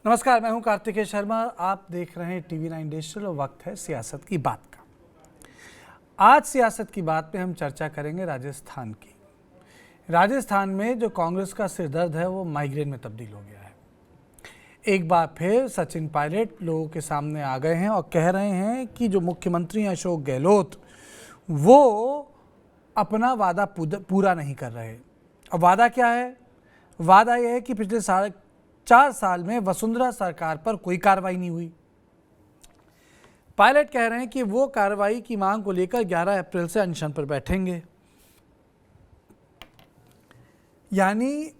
नमस्कार, मैं हूं कार्तिकेय शर्मा। आप देख रहे हैं TV9 डिजिटल और वक्त है सियासत की बात का। आज सियासत की बात में हम चर्चा करेंगे राजस्थान की। राजस्थान में जो कांग्रेस का सिरदर्द है वो माइग्रेन में तब्दील हो गया है। एक बार फिर सचिन पायलट लोगों के सामने आ गए हैं और कह रहे हैं कि जो मुख्यमंत्री अशोक गहलोत वो अपना वादा पूरा नहीं कर रहे। अब वादा क्या है? वादा यह है कि पिछले 4 साल में वसुंधरा सरकार पर कोई कार्रवाई नहीं हुई। पायलट कह रहे हैं कि वो कार्रवाई की मांग को लेकर 11 अप्रैल से अनशन पर बैठेंगे। यानी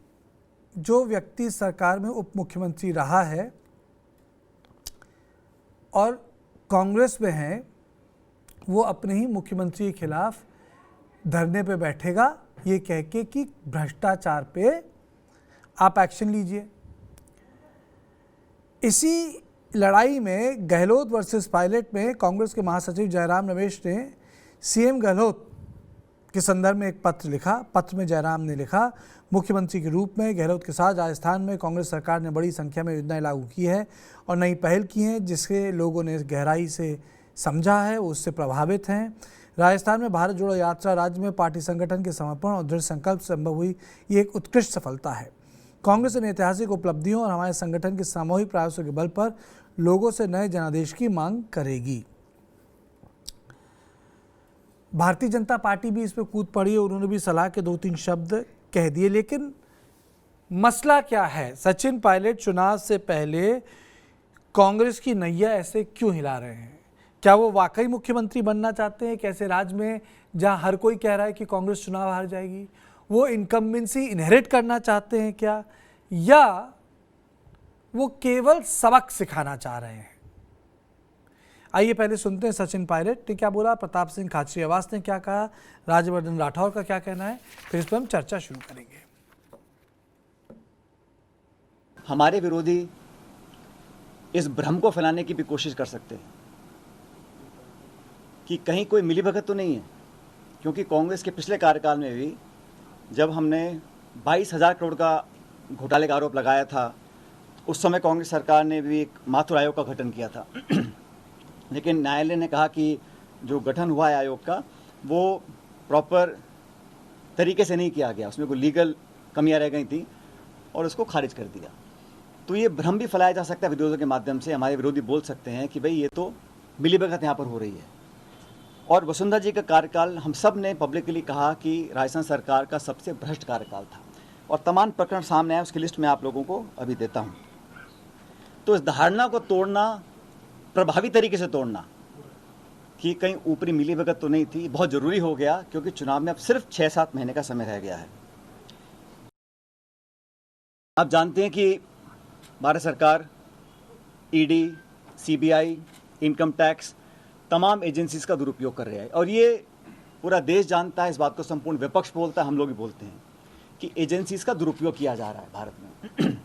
जो व्यक्ति सरकार में उप मुख्यमंत्री रहा है और कांग्रेस में है, वो अपने ही मुख्यमंत्री के खिलाफ धरने पे बैठेगा, ये कह के कि भ्रष्टाचार पे आप एक्शन लीजिए। इसी लड़ाई में गहलोत वर्सेस पायलट में कांग्रेस के महासचिव जयराम रमेश ने सीएम गहलोत के संदर्भ में एक पत्र लिखा। पत्र में जयराम ने लिखा, मुख्यमंत्री के रूप में गहलोत के साथ राजस्थान में कांग्रेस सरकार ने बड़ी संख्या में योजनाएं लागू की है और नई पहल की हैं, जिसके लोगों ने गहराई से समझा है, वो उससे प्रभावित हैं। राजस्थान में भारत जोड़ो यात्रा राज्य में पार्टी संगठन के समर्पण और दृढ़ संकल्प संभव हुई, ये एक उत्कृष्ट सफलता है। कांग्रेस इन ऐतिहासिक उपलब्धियों और हमारे संगठन के सामूहिक प्रयासों के बल पर लोगों से नए जनादेश की मांग करेगी। भारतीय जनता पार्टी भी इस पर कूद पड़ी और उन्होंने भी सलाह के 2-3 शब्द कह दिए। लेकिन मसला क्या है? सचिन पायलट चुनाव से पहले कांग्रेस की नैया ऐसे क्यों हिला रहे हैं? क्या वो वाकई मुख्यमंत्री बनना चाहते हैं? कैसे राज्य में जहां हर कोई कह रहा है कि कांग्रेस चुनाव हार जाएगी, वो इनकम्बेंसी इनहेरिट करना चाहते हैं क्या, या वो केवल सबक सिखाना चाह रहे हैं? आइए पहले सुनते हैं सचिन पायलट ने क्या बोला, प्रताप सिंह खाचरियावास ने क्या कहा, राज्यवर्धन राठौर का क्या कहना है, फिर इस पर हम चर्चा शुरू करेंगे। हमारे विरोधी इस भ्रम को फैलाने की भी कोशिश कर सकते हैं कि कहीं कोई मिलीभगत तो नहीं है, क्योंकि कांग्रेस के पिछले कार्यकाल में भी जब हमने 22,000 करोड़ का घोटाले का आरोप लगाया था, उस समय कांग्रेस सरकार ने भी एक माथुर आयोग का गठन किया था। लेकिन न्यायालय ने कहा कि जो गठन हुआ है आयोग का, वो प्रॉपर तरीके से नहीं किया गया, उसमें कोई लीगल कमियां रह गई थी और उसको खारिज कर दिया। तो ये भ्रम भी फैलाया जा सकता है विरोधियों के माध्यम से। हमारे विरोधी बोल सकते हैं कि भाई ये तो मिलीभगत यहाँ पर हो रही है। और वसुंधरा जी का कार्यकाल हम सब ने पब्लिकली कहा कि राजस्थान सरकार का सबसे भ्रष्ट कार्यकाल था, और तमाम प्रकरण सामने आए, उसकी लिस्ट मैं आप लोगों को अभी देता हूं। तो इस धारणा को तोड़ना, प्रभावी तरीके से तोड़ना कि कहीं ऊपरी मिलीभगत तो नहीं थी, बहुत जरूरी हो गया, क्योंकि चुनाव में अब सिर्फ 6-7 महीने का समय रह गया है। आप जानते हैं कि भारत सरकार ईडी, सीबीआई, इनकम टैक्स, तमाम एजेंसीज का दुरुपयोग कर रहा है, और ये पूरा देश जानता है, इस बात को संपूर्ण विपक्ष बोलता है, हम लोग भी बोलते हैं कि एजेंसीज का दुरुपयोग किया जा रहा है भारत में।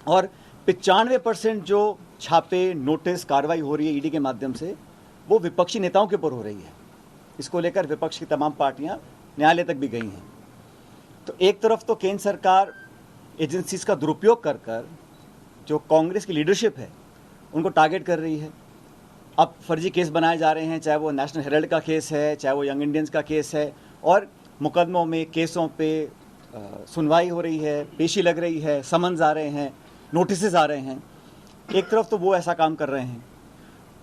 और 95% जो छापे, नोटिस, कार्रवाई हो रही है ईडी के माध्यम से, वो विपक्षी नेताओं के ऊपर हो रही है। इसको लेकर विपक्ष की तमाम पार्टियां न्यायालय तक भी गई हैं। तो एक तरफ तो केंद्र सरकार एजेंसीज का दुरुपयोग कर कर जो कांग्रेस की लीडरशिप है उनको टारगेट कर रही है। अब फर्जी केस बनाए जा रहे हैं, चाहे वो नेशनल हेराल्ड का केस है, चाहे वो यंग इंडियंस का केस है, और मुकदमों में, केसों पे सुनवाई हो रही है, पेशी लग रही है, समन्स आ रहे हैं, नोटिस आ रहे हैं। एक तरफ तो वो ऐसा काम कर रहे हैं,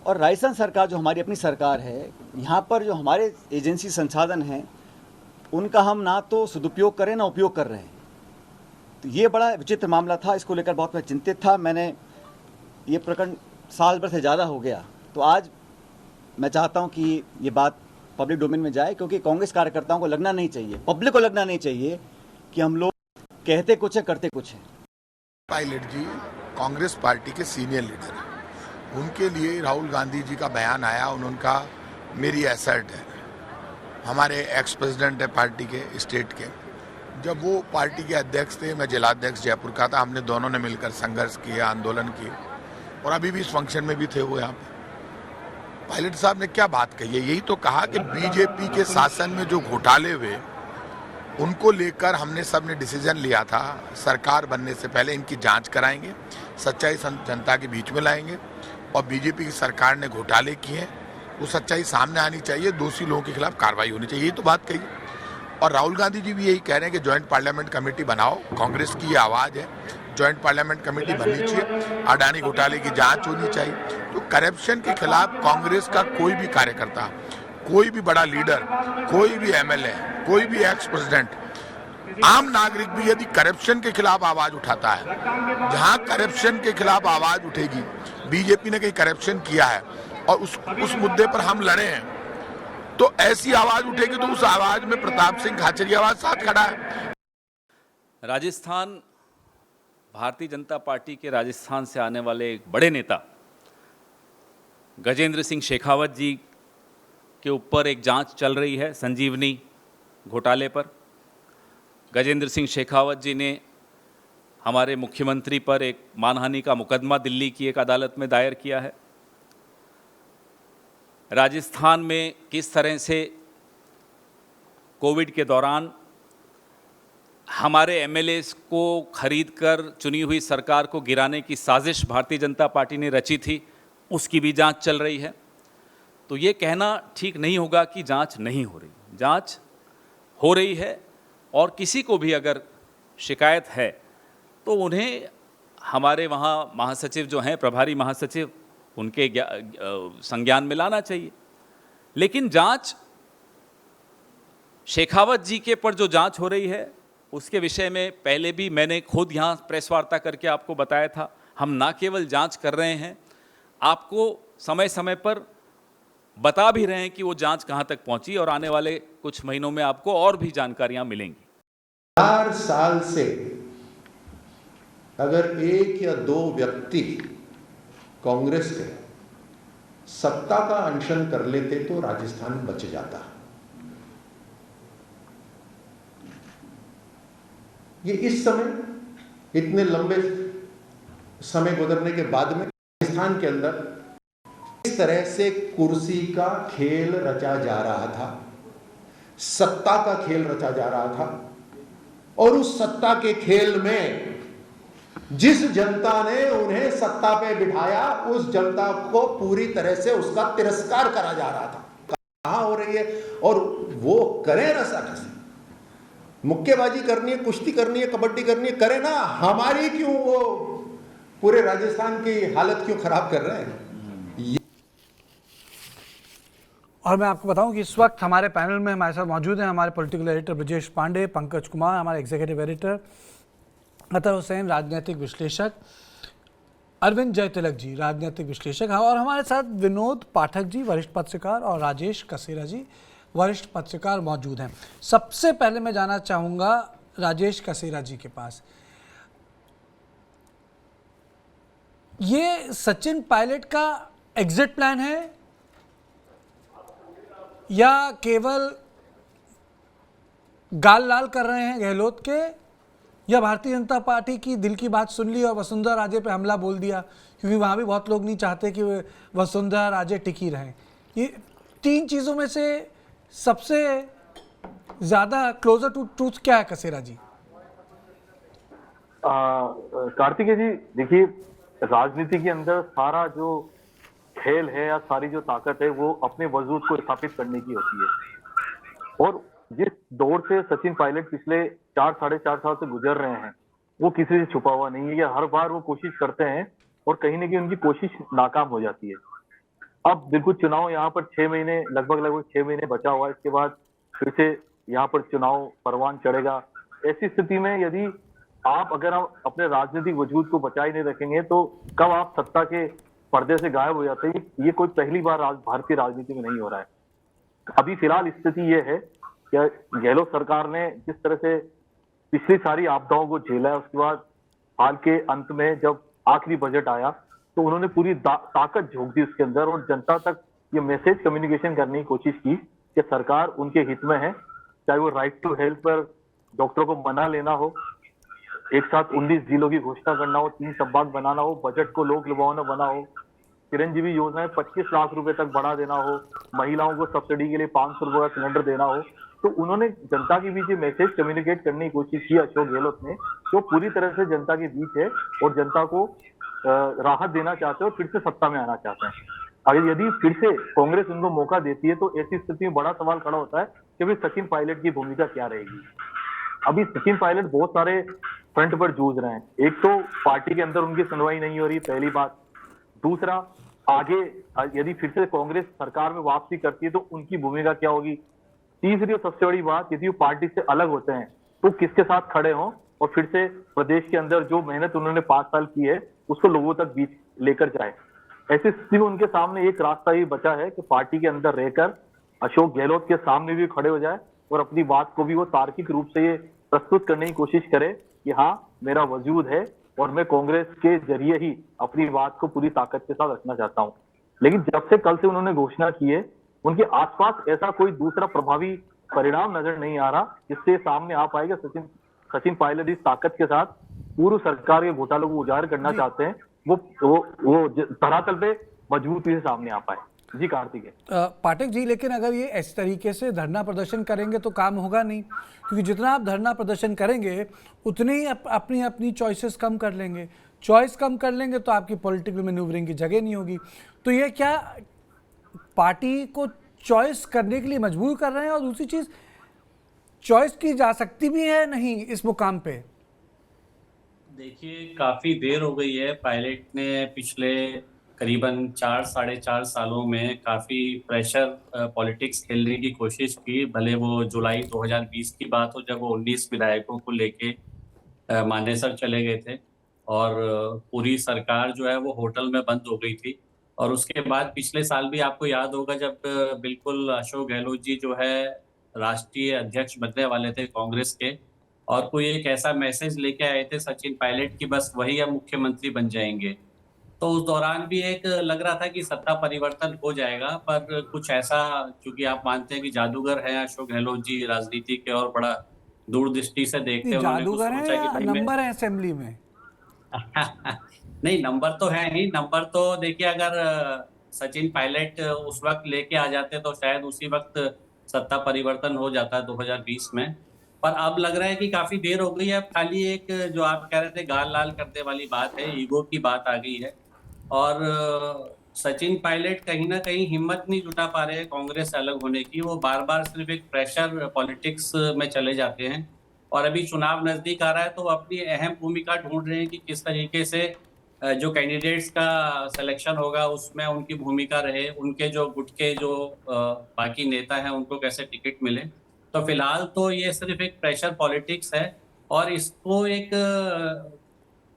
और राजस्थान सरकार जो हमारी अपनी सरकार है, यहाँ पर जो हमारे एजेंसी संसाधन हैं उनका हम ना तो सदुपयोग करें ना उपयोग कर रहे हैं। तो ये बड़ा विचित्र मामला था, इसको लेकर बहुत मैं चिंतित था। मैंने ये प्रकरण साल भर से ज़्यादा हो गया, तो आज मैं चाहता हूं कि ये बात पब्लिक डोमेन में जाए, क्योंकि कांग्रेस कार्यकर्ताओं को लगना नहीं चाहिए, पब्लिक को लगना नहीं चाहिए कि हम लोग कहते कुछ है, करते कुछ है। पायलट जी कांग्रेस पार्टी के सीनियर लीडर हैं, उनके लिए राहुल गांधी जी का बयान आया, उनका मेरी एसेट है, हमारे एक्स प्रेसिडेंट है पार्टी के, स्टेट के। जब वो पार्टी के अध्यक्ष थे, मैं जिलाध्यक्ष जयपुर का था, हमने दोनों ने मिलकर संघर्ष किया, आंदोलन किए, और अभी भी इस फंक्शन में भी थे वो यहाँ पे। पायलट साहब ने क्या बात कही है? यही तो कहा कि बीजेपी के शासन में जो घोटाले हुए उनको लेकर हमने सबने डिसीजन लिया था, सरकार बनने से पहले इनकी जांच कराएंगे, सच्चाई जनता के बीच में लाएंगे और बीजेपी की सरकार ने घोटाले किए हैं वो सच्चाई सामने आनी चाहिए, दोषी लोगों के खिलाफ कार्रवाई होनी चाहिए, यही तो बात कही। और राहुल गांधी जी भी यही कह रहे हैं कि ज्वाइंट पार्लियामेंट कमेटी बनाओ, कांग्रेस की ये आवाज़ है, ज्वाइंट पार्लियामेंट कमेटी बननी चाहिए, अडानी घोटाले की जांच होनी चाहिए। तो करप्शन के खिलाफ कांग्रेस का कोई भी कार्यकर्ता, कोई भी बड़ा लीडर, कोई भी एमएलए, कोई भी एक्स प्रेसिडेंट, आम नागरिक भी यदि करप्शन के खिलाफ आवाज उठाता है, जहां करप्शन के खिलाफ आवाज उठेगी, बीजेपी ने कहीं करप्शन किया है और उस मुद्दे पर हम लड़े हैं, तो ऐसी आवाज उठेगी तो उस आवाज में प्रताप सिंह खाचरियावाद साथ खड़ा है। राजस्थान, भारतीय जनता पार्टी के राजस्थान से आने वाले एक बड़े नेता गजेंद्र सिंह शेखावत जी के ऊपर एक जांच चल रही है संजीवनी घोटाले पर। गजेंद्र सिंह शेखावत जी ने हमारे मुख्यमंत्री पर एक मानहानि का मुकदमा दिल्ली की एक अदालत में दायर किया है। राजस्थान में किस तरह से कोविड के दौरान हमारे एमएलएस को खरीदकर चुनी हुई सरकार को गिराने की साजिश भारतीय जनता पार्टी ने रची थी, उसकी भी जांच चल रही है। तो ये कहना ठीक नहीं होगा कि जांच नहीं हो रही, जांच हो रही है। और किसी को भी अगर शिकायत है तो उन्हें हमारे वहाँ महासचिव जो हैं, प्रभारी महासचिव, उनके संज्ञान में लाना चाहिए। लेकिन जांच शेखावत जी के पर जो जांच हो रही है उसके विषय में पहले भी मैंने खुद यहाँ प्रेस वार्ता करके आपको बताया था। हम ना केवल जांच कर रहे हैं, आपको समय समय पर बता भी रहे हैं कि वो जांच कहाँ तक पहुंची और आने वाले कुछ महीनों में आपको और भी जानकारियां मिलेंगी। 4 साल से अगर 1 या 2 व्यक्ति कांग्रेस के सत्ता का अनशन कर लेते तो राजस्थान बच जाता। ये इस समय इतने लंबे समय गुजरने के बाद में राजस्थान के अंदर इस तरह से कुर्सी का खेल रचा जा रहा था, सत्ता का खेल रचा जा रहा था, और उस सत्ता के खेल में जिस जनता ने उन्हें सत्ता पे बिठाया उस जनता को पूरी तरह से उसका तिरस्कार करा जा रहा था। कहां हो रही है, और वो करें रसाकसी, मुक्केबाजी करनी है, कुश्ती करनी है, कबड्डी करनी है, करें ना। हमारी क्यों वो पूरे राजस्थान की हालत क्यों खराब कर रहे हैं। और मैं आपको बताऊं कि इस वक्त हमारे पैनल में हमारे साथ मौजूद हैं हमारे पॉलिटिकल एडिटर ब्रजेश पांडे, पंकज कुमार हमारे एग्जीक्यूटिव एडिटर, अतर हुसैन राजनीतिक विश्लेषक, अरविंद जय तिलक जी राजनीतिक विश्लेषक, और हमारे साथ विनोद पाठक जी वरिष्ठ पत्रकार और राजेश कसेरा जी वरिष्ठ पत्रकार मौजूद हैं। सबसे पहले मैं जाना चाहूँगा राजेश कसेरा जी के पास। ये सचिन पायलट का एग्जिट प्लान है या केवल गाल लाल कर रहे हैं गहलोत के, या भारतीय जनता पार्टी की दिल की बात सुन ली और वसुंधरा राजे पे हमला बोल दिया, क्योंकि वहाँ भी बहुत लोग नहीं चाहते कि वसुंधरा राजे टिकी रहें। ये 3 चीज़ों में से सबसे ज़्यादा क्लोजर टू ट्रूथ क्या है कसेरा जी? कार्तिकेय जी, देखिए, राजनीति के अंदर सारा जो खेल है या सारी जो ताकत है वो अपने वजूद को स्थापित करने की होती है। और जिस दौर से सचिन पायलट पिछले 4 साढ़े 4 साल से गुजर रहे हैं वो किसी से छुपा हुआ नहीं है। ये हर बार वो कोशिश करते हैं और कहीं ना कहीं उनकी कोशिश नाकाम हो जाती है। अब बिल्कुल चुनाव यहाँ पर 6 महीने लगभग 6 महीने बचा हुआ है, इसके बाद फिर से यहाँ पर चुनाव परवान चढ़ेगा। ऐसी स्थिति में यदि अगर आप अपने राजनीतिक वजूद को बचाए नहीं रखेंगे तो कब आप सत्ता के पर्दे से गायब हो जाते हैं। ये कोई पहली बार भारतीय राजनीति में नहीं हो रहा है। अभी फिलहाल स्थिति ये है कि गहलोत सरकार ने जिस तरह से पिछली सारी आपदाओं को झेला है, उसके बाद हाल के अंत में जब आखिरी बजट आया तो उन्होंने पूरी ताकत झोंक दी उसके अंदर और जनता तक ये मैसेज कम्युनिकेशन करने की कोशिश की कि सरकार उनके हित में है। चाहे वो राइट टू हेल्थ पर डॉक्टरों को मना लेना हो, एक साथ 19 जिलों की घोषणा करना हो, 3 संभाग बनाना हो, बजट को लोक लुभावना बना हो, चिरंजीवी योजनाएं 25 लाख रुपए तक बढ़ा देना हो, महिलाओं को सब्सिडी के लिए 500 रुपए का सिलेंडर देना हो, तो उन्होंने जनता के बीच मैसेज कम्युनिकेट करने की कोशिश की अशोक गहलोत ने, जो पूरी तरह से जनता के बीच है और जनता को राहत देना चाहते हैं और फिर से सत्ता में आना चाहते हैं। अगर यदि फिर से कांग्रेस उनको मौका देती है तो ऐसी स्थिति में बड़ा सवाल खड़ा होता है कि भाई सचिन पायलट की भूमिका क्या रहेगी। अभी सचिन पायलट बहुत सारे फ्रंट पर जूझ रहे हैं। एक तो पार्टी के अंदर उनकी सुनवाई नहीं हो रही, पहली बात। दूसरा, आगे यदि फिर से कांग्रेस सरकार में वापसी करती है तो उनकी भूमिका क्या होगी। तीसरी और सबसे बड़ी बात, यदि वो पार्टी से अलग होते हैं तो किसके साथ खड़े हों और फिर से प्रदेश के अंदर जो मेहनत उन्होंने 5 साल की है उसको लोगों तक बीच लेकर जाए। ऐसी स्थिति में उनके सामने एक रास्ता ही बचा है कि पार्टी के अंदर रहकर अशोक गहलोत के सामने भी खड़े हो जाए और अपनी बात को भी वो तार्किक रूप से ये प्रस्तुत करने की कोशिश करे कि हाँ, मेरा वजूद है और मैं कांग्रेस के जरिए ही अपनी बात को पूरी ताकत के साथ रखना चाहता हूं। लेकिन जब से कल से उन्होंने घोषणा की है, उनके आसपास ऐसा कोई दूसरा प्रभावी परिणाम नजर नहीं आ रहा जिससे सामने आ पाएगा सचिन पायलट इस ताकत के साथ पूर्व सरकार के घोटालों को उजागर करना चाहते हैं, वो धरातल पे मजबूती से सामने आ पाए। जी कार्तिकेय। पाठक जी, लेकिन अगर ये इस तरीके से धरना प्रदर्शन करेंगे तो काम होगा नहीं, क्योंकि जितना आप धरना प्रदर्शन करेंगे उतने ही अपनी अपनी चॉइसेस कम कर लेंगे। चॉइस कम कर लेंगे तो आपकी पॉलिटिकल मैन्यूवरिंग की जगह नहीं होगी। तो ये क्या पार्टी को चॉइस करने के लिए मजबूर कर रहे हैं? और दूसरी चीज, चॉइस की जा सकती भी है नहीं इस मुकाम पे? देखिए, काफ़ी देर हो गई है। पायलट ने पिछले करीबन 4 साढ़े 4 सालों में काफ़ी प्रेशर पॉलिटिक्स खेलने की कोशिश की। भले वो जुलाई 2020 की बात हो जब वो 19 विधायकों को लेके मानेसर चले गए थे और पूरी सरकार जो है वो होटल में बंद हो गई थी। और उसके बाद पिछले साल भी आपको याद होगा जब बिल्कुल अशोक गहलोत जी जो है राष्ट्रीय अध्यक्ष बनने वाले थे कांग्रेस के, और कोई एक ऐसा मैसेज लेके आए थे सचिन पायलट की बस वही अब मुख्यमंत्री बन जाएंगे। तो उस दौरान भी एक लग रहा था कि सत्ता परिवर्तन हो जाएगा, पर कुछ ऐसा, क्योंकि आप मानते हैं कि जादूगर है अशोक गहलोत जी राजनीति के और बड़ा दूरदृष्टि से देखते हैं। जादूगर है या नंबर है असेंबली में? नहीं, नंबर तो है ही। नंबर तो देखिए, अगर सचिन पायलट उस वक्त लेके आ जाते तो शायद उसी वक्त सत्ता परिवर्तन हो जाता 2020 में। पर अब लग रहा है कि काफी देर हो गई है। अब खाली एक जो आप कह रहे थे गाल लाल करने वाली बात है, ईगो की बात आ गई है। और सचिन पायलट कहीं ना कहीं हिम्मत नहीं जुटा पा रहे हैं कांग्रेस से अलग होने की। वो बार बार सिर्फ एक प्रेशर पॉलिटिक्स में चले जाते हैं और अभी चुनाव नजदीक आ रहा है तो वो अपनी अहम भूमिका ढूंढ रहे हैं कि किस तरीके से जो कैंडिडेट्स का सिलेक्शन होगा उसमें उनकी भूमिका रहे, उनके जो गुट के जो बाकी नेता हैं उनको कैसे टिकट मिले। तो फिलहाल तो ये सिर्फ एक प्रेशर पॉलिटिक्स है और इसको एक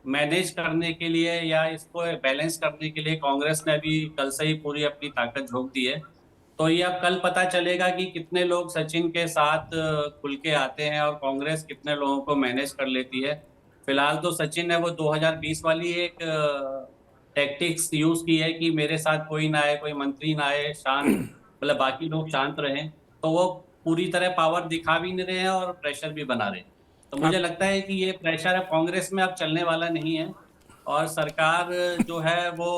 मैनेज करने के लिए या इसको बैलेंस करने के लिए कांग्रेस ने अभी कल से ही पूरी अपनी ताकत झोंक दी है। तो ये अब कल पता चलेगा कि कितने लोग सचिन के साथ खुल के आते हैं और कांग्रेस कितने लोगों को मैनेज कर लेती है। फिलहाल तो सचिन ने वो 2020 वाली एक टैक्टिक्स यूज की है कि मेरे साथ कोई ना आए, कोई मंत्री ना आए, शांत, मतलब बाकी लोग शांत रहें। तो वो पूरी तरह पावर दिखा भी नहीं रहे हैं और प्रेशर भी बना रहे हैं। तो मुझे लगता है कि ये प्रेशर अब कांग्रेस में अब चलने वाला नहीं है और सरकार जो है वो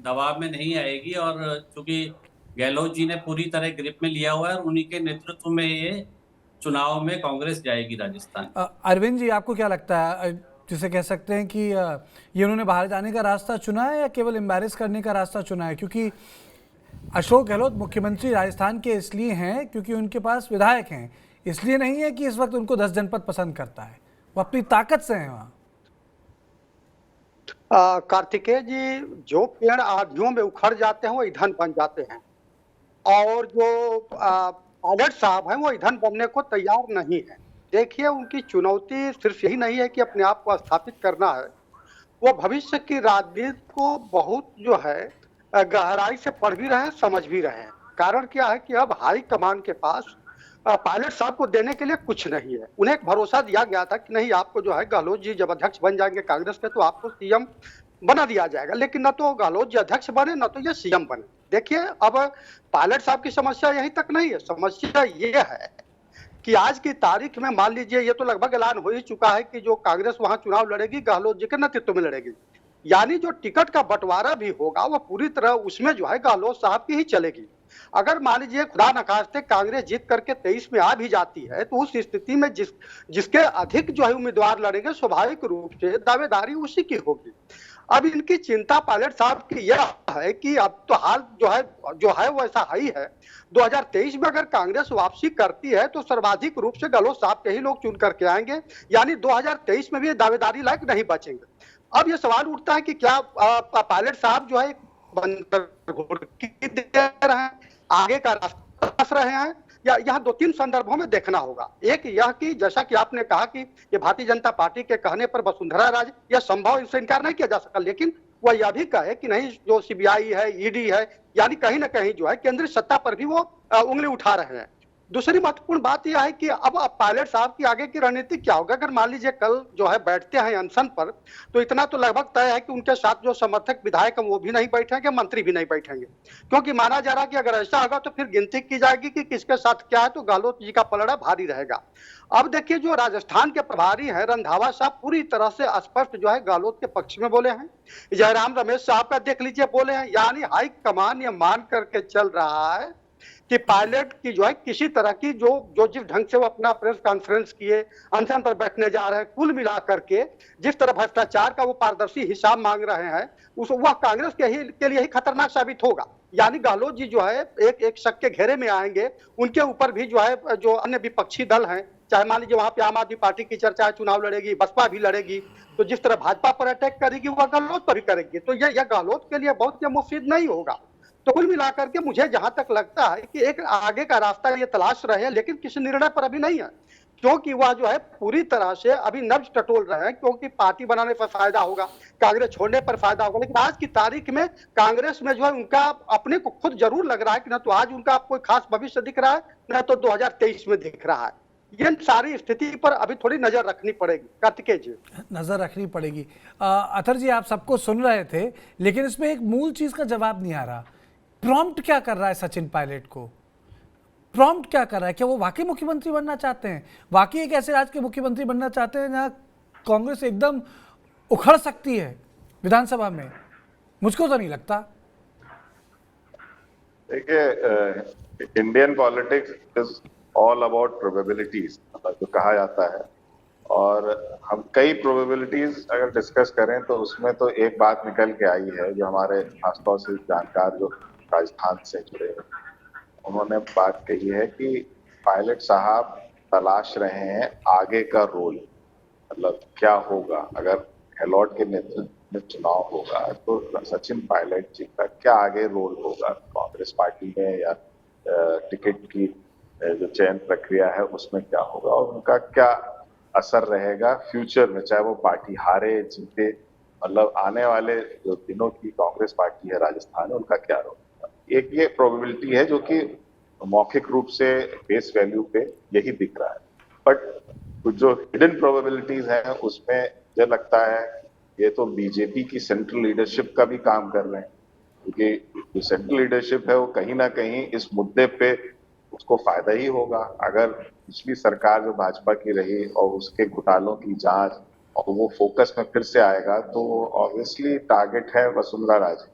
दबाव में नहीं आएगी। और चूंकि गहलोत जी ने पूरी तरह ग्रिप में लिया हुआ है और उन्हीं के नेतृत्व में ये चुनाव में कांग्रेस जाएगी राजस्थान। अरविंद जी, आपको क्या लगता है, जिसे कह सकते हैं कि ये उन्होंने बाहर जाने का रास्ता चुना है या केवल एम्बैरेस करने का रास्ता चुना है? क्योंकि अशोक गहलोत मुख्यमंत्री राजस्थान के इसलिए हैं क्योंकि उनके पास विधायक हैं, इसलिए नहीं है कि इस वक्त उनको 10 जनपद पसंद करता है। वो अपनी ताकत से हैं वहाँ। कार्तिकेय जी, जो पेड़ आंधियों में उखड़ जाते हैं वो ईंधन बन जाते हैं और जो पायलट साहब हैं वो ईंधन बनने को तैयार नहीं है। देखिए, उनकी चुनौती सिर्फ यही नहीं है कि अपने आप को स्थापित करना है, वो भविष्य की राजनीति को बहुत जो है गहराई से पढ़ भी रहे हैं, समझ भी रहे हैं। कारण क्या है कि अब हाई कमान के पास पायलट साहब को देने के लिए कुछ नहीं है। उन्हें एक भरोसा दिया गया था कि नहीं, आपको जो है गहलोत जी जब अध्यक्ष बन जाएंगे कांग्रेस के तो आपको सीएम बना दिया जाएगा। लेकिन न तो गहलोत जी अध्यक्ष बने न तो ये सीएम बने। देखिए, अब पायलट साहब की समस्या यहीं तक नहीं है। समस्या ये है कि आज की तारीख में मान लीजिए, ये तो लगभग ऐलान हो ही चुका है कि जो कांग्रेस वहां चुनाव लड़ेगी गहलोत जी के नेतृत्व में लड़ेगी, यानी जो टिकट का बंटवारा भी होगा वो पूरी तरह उसमें जो है गहलोत साहब की ही चलेगी। अगर मान लीजिए खुदा न खास्ते कांग्रेस जीत करके 23 में आ भी जाती है तो उस स्थिति में जिसके अधिक जो है उम्मीदवार लड़ेंगे, स्वाभाविक रूप से दावेदारी उसी की होगी। अब इनकी चिंता पायलट साहब की यह है कि अब तो हाल जो है वो ऐसा ही है। 2023 में अगर कांग्रेस वापसी करती है तो सर्वाधिक रूप से गहलोत साहब के ही लोग चुन करके आएंगे, यानी 2023 में भी ये दावेदारी लायक नहीं बचेंगे। अब ये सवाल उठता है कि क्या पायलट साहब जो है बंदर घुड़की दे रहे हैं, आगे का रास्ता बस रहे हैं, या यहाँ दो तीन संदर्भों में देखना होगा। एक यह कि जैसा कि आपने कहा कि ये भारतीय जनता पार्टी के कहने पर वसुंधरा राजे, यह संभव, इससे इनकार नहीं किया जा सकता, लेकिन वह यह भी कहे कि नहीं जो सीबीआई है, ईडी है, यानी कहीं ना कहीं जो है केंद्रीय सत्ता पर भी वो उंगली उठा रहे हैं। दूसरी महत्वपूर्ण बात यह है कि अब पायलट साहब की आगे की रणनीति क्या होगा। अगर मान लीजिए कल जो है बैठते हैं अनशन पर, तो इतना तो लगभग तय है कि उनके साथ जो समर्थक विधायक हैं वो भी नहीं बैठेंगे, मंत्री भी नहीं बैठेंगे, क्योंकि माना जा रहा है कि अगर ऐसा होगा तो फिर गिनती की जाएगी कि किसके साथ क्या है, तो गहलोत जी का पलड़ा भारी रहेगा। अब देखिए जो राजस्थान के प्रभारी हैं रंधावा साहब पूरी तरह से स्पष्ट जो है गहलोत के पक्ष में बोले हैं। जयराम रमेश साहब का देख लीजिए बोले हैं, यानी हाई कमान ये मान करके चल रहा है कि पायलट की जो है किसी तरह की जो जिस ढंग से वो अपना प्रेस कॉन्फ्रेंस किए, अनशन पर बैठने जा रहे हैं, कुल मिला करके जिस तरह भ्रष्टाचार का वो पारदर्शी हिसाब मांग रहे हैं, वह कांग्रेस के लिए ही खतरनाक साबित होगा। यानी गहलोत जी जो है एक शक के घेरे में आएंगे, उनके ऊपर भी जो है जो अन्य विपक्षी दल हैं, चाहे मान लीजिए वहां पे आम आदमी पार्टी की चर्चा है, चुनाव लड़ेगी, बसपा भी लड़ेगी, तो जिस तरह भाजपा पर अटैक करेगी वह गहलोत पर भी करेगी, तो यह गहलोत के लिए बहुत मुफीद नहीं होगा। तो कुल मिलाकर के मुझे जहां तक लगता है कि एक आगे का रास्ता ये तलाश रहे हैं, लेकिन किसी निर्णय पर अभी नहीं है, क्योंकि वह जो है पूरी तरह से अभी नब्ज टटोल रहे हैं, क्योंकि पार्टी बनाने पर फायदा होगा, कांग्रेस छोड़ने पर फायदा होगा, लेकिन आज की तारीख में कांग्रेस में जो है उनका अपने को खुद जरूर लग रहा है कि ना तो आज उनका कोई खास भविष्य दिख रहा है, न तो 2023 में दिख रहा है। ये सारी स्थिति पर अभी थोड़ी नजर रखनी पड़ेगी। कार्तिकेय जी, नजर रखनी पड़ेगी। अतर जी, आप सबको सुन रहे थे, लेकिन इसमें एक मूल चीज का जवाब नहीं आ रहा। प्रॉम्प्ट क्या कर रहा है सचिन पायलट को? प्रॉम्प्ट क्या कर रहा है? क्या वो वाकई मुख्यमंत्री बनना चाहते हैं? वाकई एक ऐसे राज्य के मुख्यमंत्री बनना चाहते हैं जहां कांग्रेस एकदम उखड़ सकती है विधानसभा में? मुझको तो नहीं लगता। देखिए, Indian politics is all about probabilities, जो कहा जाता है, और हम कई प्रोबेबिलिटीज अगर डिस्कस करें तो उसमें तो एक बात निकल के आई है, जो हमारे खासतौर से जानकार जो राजस्थान से जुड़े हैं उन्होंने बात कही है कि पायलट साहब तलाश रहे हैं आगे का रोल, मतलब क्या होगा अगर गहलोत के नेतृत्व में चुनाव होगा तो सचिन पायलट जी का क्या आगे रोल होगा कांग्रेस पार्टी में, या टिकट की जो चयन प्रक्रिया है उसमें क्या होगा, और उनका क्या असर रहेगा फ्यूचर में, चाहे वो पार्टी हारे जीते, मतलब आने वाले जो दिनों की कांग्रेस पार्टी है राजस्थान में उनका क्या रोल। एक ये प्रोबेबिलिटी है जो कि मौखिक रूप से फेस वैल्यू पे यही दिख रहा है, बट कुछ जो हिडन प्रोबेबिलिटीज हैं उसमें मुझे लगता है ये तो बीजेपी की सेंट्रल लीडरशिप का भी काम कर रहे हैं, क्योंकि जो सेंट्रल लीडरशिप है वो कहीं ना कहीं इस मुद्दे पे उसको फायदा ही होगा। अगर पिछली सरकार जो भाजपा की रही और उसके घोटालों की जांच और वो फोकस में फिर से आएगा तो ऑब्वियसली टारगेट है वसुंधरा राजे,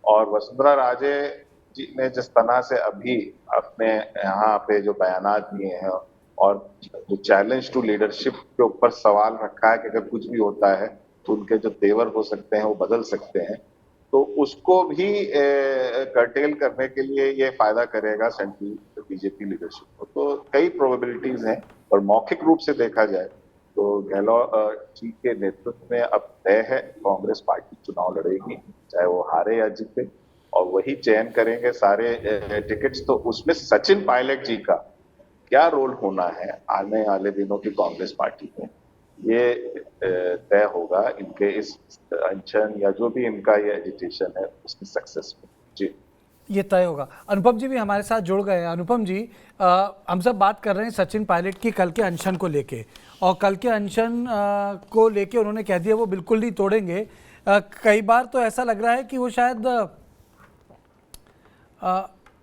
और वसुंधरा राजे जी ने जिस तरह से अभी अपने यहाँ पे जो बयानात दिए हैं और जो चैलेंज टू लीडरशिप के ऊपर सवाल रखा है कि अगर कुछ भी होता है तो उनके जो तेवर हो सकते हैं वो बदल सकते हैं, तो उसको भी कर्टेल करने के लिए ये फायदा करेगा सेंट्रल बीजेपी लीडरशिप को। तो कई प्रोबेबिलिटीज हैं, और मौखिक रूप से देखा जाए तो गहलोत जी के नेतृत्व में अब तय है कांग्रेस पार्टी चुनाव लड़ेगी, चाहे वो हारे या जीते, और वही चयन करेंगे सारे टिकट्स। तो उसमें सचिन पायलट जी का क्या रोल होना है आने वाले दिनों की कांग्रेस पार्टी में, ये तय होगा इनके इस अनशन या जो भी इनका ये एजिटेशन है उसकी सक्सेस में। जी, ये तय होगा। अनुपम जी भी हमारे साथ जुड़ गए हैं। अनुपम जी, हम सब बात कर रहे हैं सचिन पायलट की कल के अनशन को लेके, और कल के अनशन को लेके उन्होंने कह दिया वो बिल्कुल नहीं तोड़ेंगे। कई बार तो ऐसा लग रहा है कि वो शायद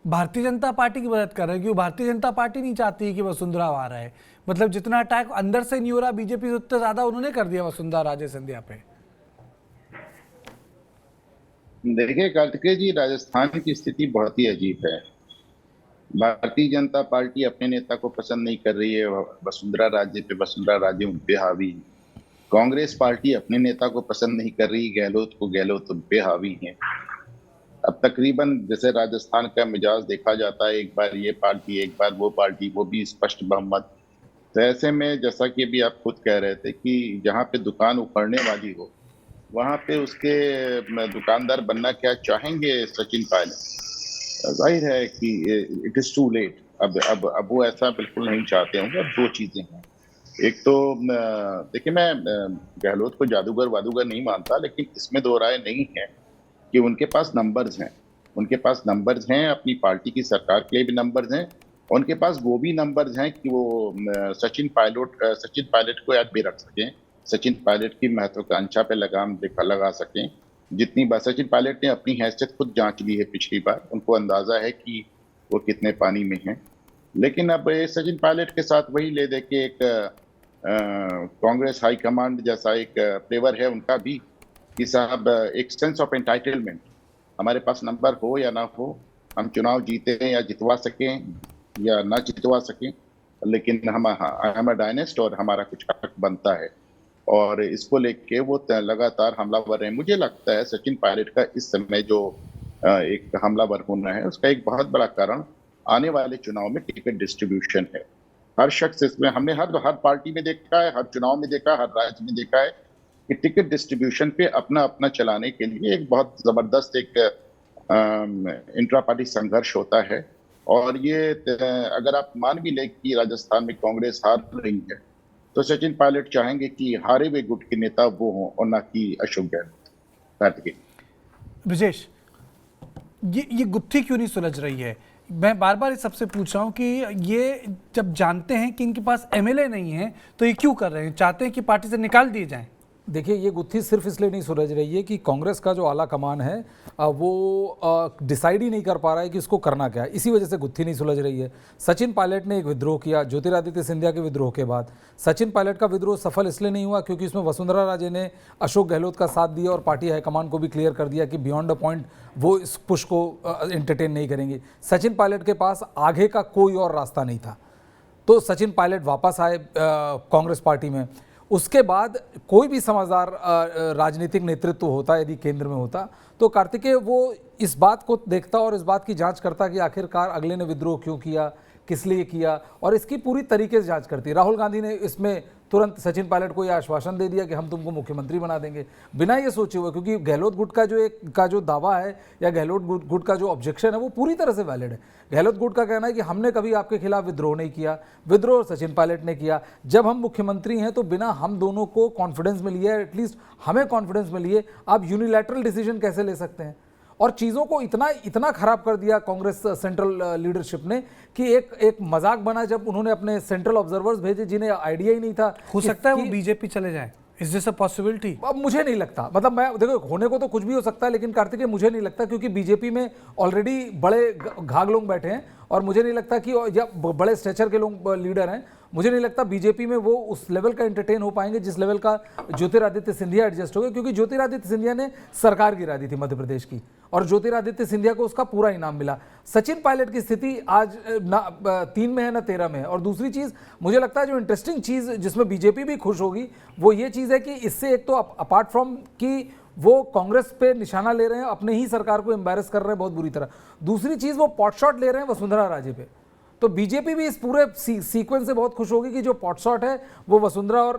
भारतीय जनता पार्टी की मदद कर रहे हैं, क्योंकि भारतीय जनता पार्टी नहीं चाहती कि वसुंधरा आ रहा है। मतलब जितना अटैक अंदर से नहीं हो रहा बीजेपी से, उतना ज्यादा उन्होंने कर दिया वसुंधरा राजे सिंधिया पे। देखिए कार्तिकेय जी, राजस्थान की स्थिति बहुत ही अजीब है। भारतीय जनता पार्टी अपने नेता को पसंद नहीं कर रही है, वसुंधरा राजे पे, वसुंधरा राजे उन पे हावी। कांग्रेस पार्टी अपने नेता को पसंद नहीं कर रही, गहलोत उन पे हावी हैं। अब तकरीबन जैसे राजस्थान का मिजाज देखा जाता है, एक बार ये पार्टी एक बार वो पार्टी, वो भी स्पष्ट बहुमत। तो ऐसे में जैसा कि अभी आप खुद कह रहे थे कि जहाँ पे दुकान उखड़ने वाली हो वहां पे उसके दुकानदार बनना क्या चाहेंगे सचिन पायलट? जाहिर है कि इट इज टू लेट। अब वो ऐसा बिल्कुल नहीं चाहते होंगे। अब दो चीजें हैं, एक तो देखिए मैं गहलोत को जादूगर वादूगर नहीं मानता, लेकिन इसमें दो राय नहीं है कि उनके पास नंबर्स हैं। उनके पास नंबर्स हैं, अपनी पार्टी की सरकार के लिए भी नंबर्स हैं। उनके पास वो भी नंबर्स हैं कि वो सचिन पायलट को याद भी रख सकें, सचिन पायलट की महत्वाकांक्षा पे लगाम लगा सकें। जितनी बार सचिन पायलट ने अपनी हैसियत खुद जांच ली है पिछली बार, उनको अंदाजा है कि वो कितने पानी में हैं। लेकिन अब सचिन पायलट के साथ वही ले दे के एक कांग्रेस हाईकमांड जैसा एक फ्लेवर है उनका भी कि साहब एक सेंस ऑफ एंटाइटलमेंट, हमारे पास नंबर हो या ना हो, हम चुनाव जीते या जितवा सकें या ना जितवा सकें, लेकिन हम डायनेस्ट और हमारा कुछ हक बनता है। और इसको लेके वो लगातार हमलावर हैं। मुझे लगता है सचिन पायलट का इस समय जो एक हमलावर होना है उसका एक बहुत बड़ा कारण आने वाले चुनाव में टिकट डिस्ट्रीब्यूशन है। हर शख्स इसमें, हमने हर पार्टी में देखा है, हर चुनाव में देखा है, हर राज्य में देखा है कि टिकट डिस्ट्रीब्यूशन पे अपना अपना चलाने के लिए एक बहुत जबरदस्त एक इंट्रा पार्टी संघर्ष होता है। और ये अगर आप मान भी लें कि राजस्थान में कांग्रेस हार रही है तो सचिन पायलट चाहेंगे कि हारे हुए गुट के नेता वो हों और ना कि अशोक गहलोत। ब्रजेश, ये गुत्थी क्यों नहीं सुलझ रही है? मैं बार बार इस सबसे पूछ रहा हूँ कि ये जब जानते हैं कि इनके पास एमएलए नहीं है तो ये क्यों कर रहे हैं? चाहते हैं कि पार्टी से निकाल दिए जाएं। देखिए, ये गुत्थी सिर्फ इसलिए नहीं सुलझ रही है कि कांग्रेस का जो आला कमान है वो डिसाइड ही नहीं कर पा रहा है कि इसको करना क्या है। इसी वजह से गुत्थी नहीं सुलझ रही है। सचिन पायलट ने एक विद्रोह किया ज्योतिरादित्य सिंधिया के विद्रोह के बाद। सचिन पायलट का विद्रोह सफल इसलिए नहीं हुआ क्योंकि इसमें वसुंधरा राजे ने अशोक गहलोत का साथ दिया और पार्टी हाईकमान को भी क्लियर कर दिया कि बियॉन्ड अ पॉइंट वो इस पुश को एंटरटेन नहीं करेंगे। सचिन पायलट के पास आगे का कोई और रास्ता नहीं था, तो सचिन पायलट वापस आए कांग्रेस पार्टी में। उसके बाद कोई भी समझदार राजनीतिक नेतृत्व होता, यदि केंद्र में होता, तो कार्तिकेय वो इस बात को देखता और इस बात की जांच करता कि आखिरकार अगले ने विद्रोह क्यों किया, किस लिए किया, और इसकी पूरी तरीके से जांच करती। राहुल गांधी ने इसमें तुरंत सचिन पायलट को यह आश्वासन दे दिया कि हम तुमको मुख्यमंत्री बना देंगे, बिना ये सोचे हुए, क्योंकि गहलोत गुट का जो दावा है या गहलोत गुट का जो ऑब्जेक्शन है वो पूरी तरह से वैलिड है। गहलोत गुट का कहना है कि हमने कभी आपके खिलाफ विद्रोह नहीं किया, विद्रोह सचिन पायलट ने किया। जब हम मुख्यमंत्री हैं तो बिना हम दोनों को कॉन्फिडेंस में लिए, एटलीस्ट हमें कॉन्फिडेंस में लिए, आप यूनिलैटरल डिसीजन कैसे ले सकते हैं? और चीज़ों को इतना खराब कर दिया कांग्रेस सेंट्रल लीडरशिप ने कि एक मजाक बना जब उन्होंने अपने सेंट्रल ऑब्जर्वर्स भेजे जिन्हें आइडिया ही नहीं था। हो सकता है वो बीजेपी चले जाए, इज दिस अ पॉसिबिलिटी? अब मुझे नहीं लगता, मतलब मैं देखो होने को तो कुछ भी हो सकता है, लेकिन कार्तिकेय मुझे नहीं लगता, क्योंकि बीजेपी में ऑलरेडी बड़े घाघ लोग बैठे हैं और मुझे नहीं लगता कि या बड़े स्ट्रेचर के लोग लीडर हैं। मुझे नहीं लगता बीजेपी में वो उस लेवल का एंटरटेन हो पाएंगे जिस लेवल का ज्योतिरादित्य सिंधिया एडजस्ट हो गए, क्योंकि ज्योतिरादित्य सिंधिया ने सरकार गिरा दी थी मध्य प्रदेश की और ज्योतिरादित्य सिंधिया को उसका पूरा इनाम मिला। सचिन पायलट की स्थिति आज ना 3 में है ना 13 में है। और दूसरी चीज़ मुझे लगता है जो इंटरेस्टिंग चीज़ जिसमें बीजेपी भी खुश होगी वो ये चीज़ है कि इससे एक तो अपार्ट फ्रॉम कि वो कांग्रेस पे निशाना ले रहे हैं, अपने ही सरकार को एम्बैरेस कर रहे हैं बहुत बुरी तरह, दूसरी चीज़ वो पॉट शॉट ले रहे हैं वसुंधरा राजे पे। तो बीजेपी भी इस पूरे सीक्वेंस से बहुत खुश होगी कि जो पॉट शॉट है वो वसुंधरा और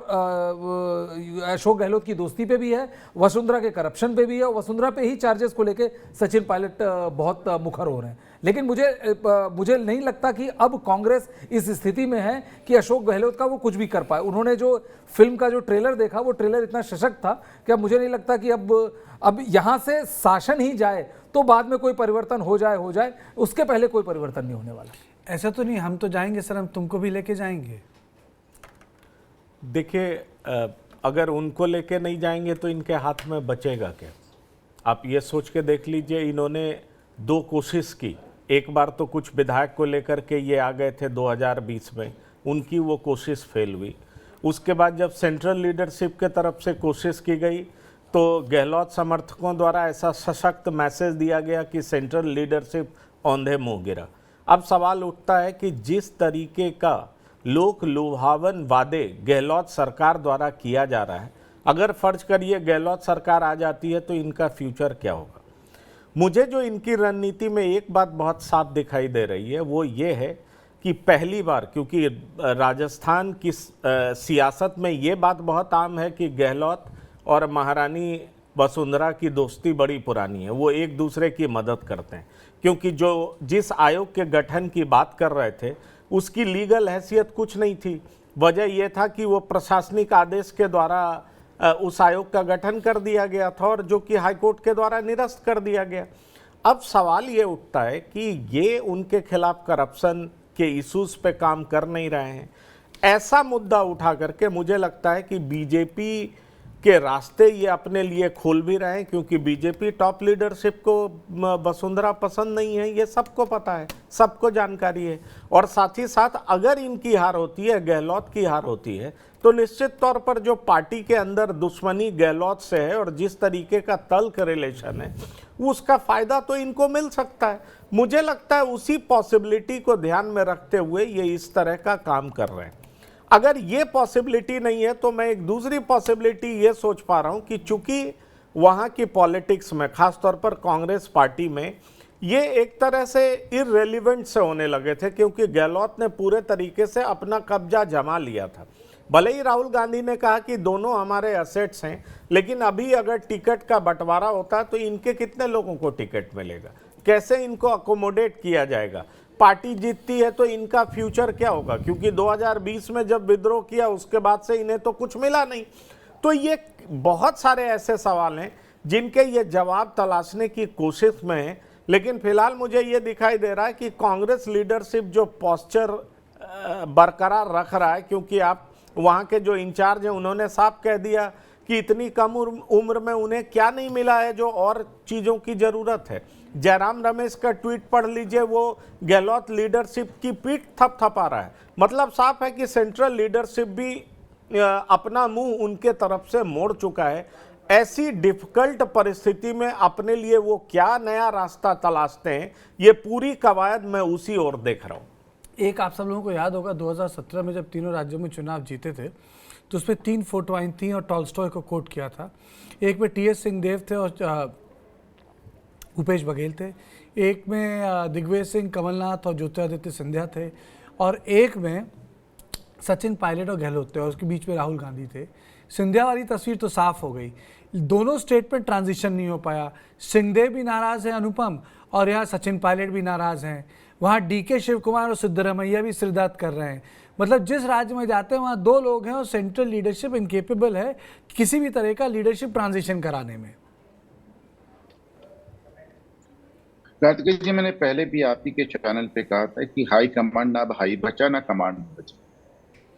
अशोक गहलोत की दोस्ती पे भी है, वसुंधरा के करप्शन पे भी है, और वसुंधरा पे ही चार्जेस को लेके सचिन पायलट बहुत मुखर हो रहे हैं। लेकिन मुझे नहीं लगता कि अब कांग्रेस इस स्थिति में है कि अशोक गहलोत का वो कुछ भी कर पाए। उन्होंने जो फिल्म का जो ट्रेलर देखा वो ट्रेलर इतना सशक्त था कि अब मुझे नहीं लगता कि अब यहाँ से शासन ही जाए तो बाद में कोई परिवर्तन हो जाए, उसके पहले कोई परिवर्तन नहीं होने वाला। ऐसा तो नहीं, हम तो जाएंगे सर, हम तुमको भी लेके जाएंगे। देखिए, अगर उनको लेके नहीं जाएंगे तो इनके हाथ में बचेगा क्या? आप ये सोच के देख लीजिए, इन्होंने 2 कोशिश की। एक बार तो कुछ विधायक को लेकर के ये आ गए थे 2020 में, उनकी वो कोशिश फेल हुई। उसके बाद जब सेंट्रल लीडरशिप के तरफ से कोशिश की गई तो गहलोत समर्थकों द्वारा ऐसा सशक्त मैसेज दिया गया कि सेंट्रल लीडरशिप औंधे मुँह गिरा। अब सवाल उठता है कि जिस तरीके का लोक लुभावन वादे गहलोत सरकार द्वारा किया जा रहा है, अगर फर्ज करिए गहलोत सरकार आ जाती है तो इनका फ्यूचर क्या होगा। मुझे जो इनकी रणनीति में एक बात बहुत साफ दिखाई दे रही है वो ये है कि पहली बार, क्योंकि राजस्थान की सियासत में ये बात बहुत आम है कि गहलोत और महारानी वसुंधरा की दोस्ती बड़ी पुरानी है, वो एक दूसरे की मदद करते हैं, क्योंकि जिस आयोग के गठन की बात कर रहे थे उसकी लीगल हैसियत कुछ नहीं थी। वजह यह था कि वो प्रशासनिक आदेश के द्वारा उस आयोग का गठन कर दिया गया था और जो कि हाईकोर्ट के द्वारा निरस्त कर दिया गया। अब सवाल ये उठता है कि ये उनके खिलाफ करप्शन के इश्यूज पे काम कर नहीं रहे हैं। ऐसा मुद्दा उठा करके मुझे लगता है कि बीजेपी के रास्ते ये अपने लिए खोल भी रहे हैं, क्योंकि बीजेपी टॉप लीडरशिप को वसुंधरा पसंद नहीं है, ये सबको पता है, सबको जानकारी है। और साथ ही साथ अगर इनकी हार होती है, गहलोत की हार होती है, तो निश्चित तौर पर जो पार्टी के अंदर दुश्मनी गहलोत से है और जिस तरीके का तल्ख रिलेशन है उसका फायदा तो इनको मिल सकता है। मुझे लगता है उसी पॉसिबिलिटी को ध्यान में रखते हुए ये इस तरह का काम कर रहे हैं। अगर ये पॉसिबिलिटी नहीं है तो मैं एक दूसरी पॉसिबिलिटी ये सोच पा रहा हूं कि चूंकि वहां की पॉलिटिक्स में, खासतौर पर कांग्रेस पार्टी में, ये एक तरह से इररेलेवेंट से होने लगे थे, क्योंकि गहलोत ने पूरे तरीके से अपना कब्जा जमा लिया था। भले ही राहुल गांधी ने कहा कि दोनों हमारे एसेट्स हैं, लेकिन अभी अगर टिकट का बंटवारा होता है तो इनके कितने लोगों को टिकट मिलेगा, कैसे इनको अकोमोडेट किया जाएगा, पार्टी जीतती है तो इनका फ्यूचर क्या होगा, क्योंकि 2020 में जब विद्रोह किया उसके बाद से इन्हें तो कुछ मिला नहीं। तो ये बहुत सारे ऐसे सवाल हैं जिनके ये जवाब तलाशने की कोशिश में है। लेकिन फिलहाल मुझे ये दिखाई दे रहा है कि कांग्रेस लीडरशिप जो पोस्चर बरकरार रख रहा है, क्योंकि आप वहाँ के जो इंचार्ज हैं उन्होंने साफ कह दिया कि इतनी कम उम्र में उन्हें क्या नहीं मिला है जो और चीज़ों की ज़रूरत है। जयराम रमेश का ट्वीट पढ़ लीजिए, वो गहलोत लीडरशिप की पीठ थपथपा रहा है। मतलब साफ है कि सेंट्रल लीडरशिप भी अपना मुंह उनके तरफ से मोड़ चुका है। ऐसी डिफिकल्ट परिस्थिति में अपने लिए वो क्या नया रास्ता तलाशते हैं, ये पूरी कवायद मैं उसी ओर देख रहा हूँ। एक आप सब लोगों को याद होगा 2017 में जब तीनों राज्यों में चुनाव जीते थे तो उसमें 3 फोटो आई थी और टॉल्स्टॉय को कोट किया था। एक में टी.एस. सिंहदेव थे और भूपेश बघेल थे, एक में दिग्विजय सिंह, कमलनाथ और ज्योतिरादित्य सिंधिया थे, और एक में सचिन पायलट और गहलोत थे, और उसके बीच में राहुल गांधी थे। सिंधिया वाली तस्वीर तो साफ हो गई, दोनों स्टेट में ट्रांजिशन नहीं हो पाया। सिंहदेव भी नाराज़ हैं अनुपम, और यहाँ सचिन पायलट भी नाराज़ हैं। वहाँ डी.के. शिव कुमार और सिद्धरमैया भी सिरदर्द कर रहे हैं। मतलब जिस राज्य में जाते हैं वहाँ 2 लोग हैं और सेंट्रल लीडरशिप इनकेपेबल है किसी भी तरह का लीडरशिप ट्रांजिशन कराने में। कार्तिकेय जी, मैंने पहले भी आप ही के चैनल पे कहा था कि हाई कमांड ना भाई बचा, ना कमांड बचा।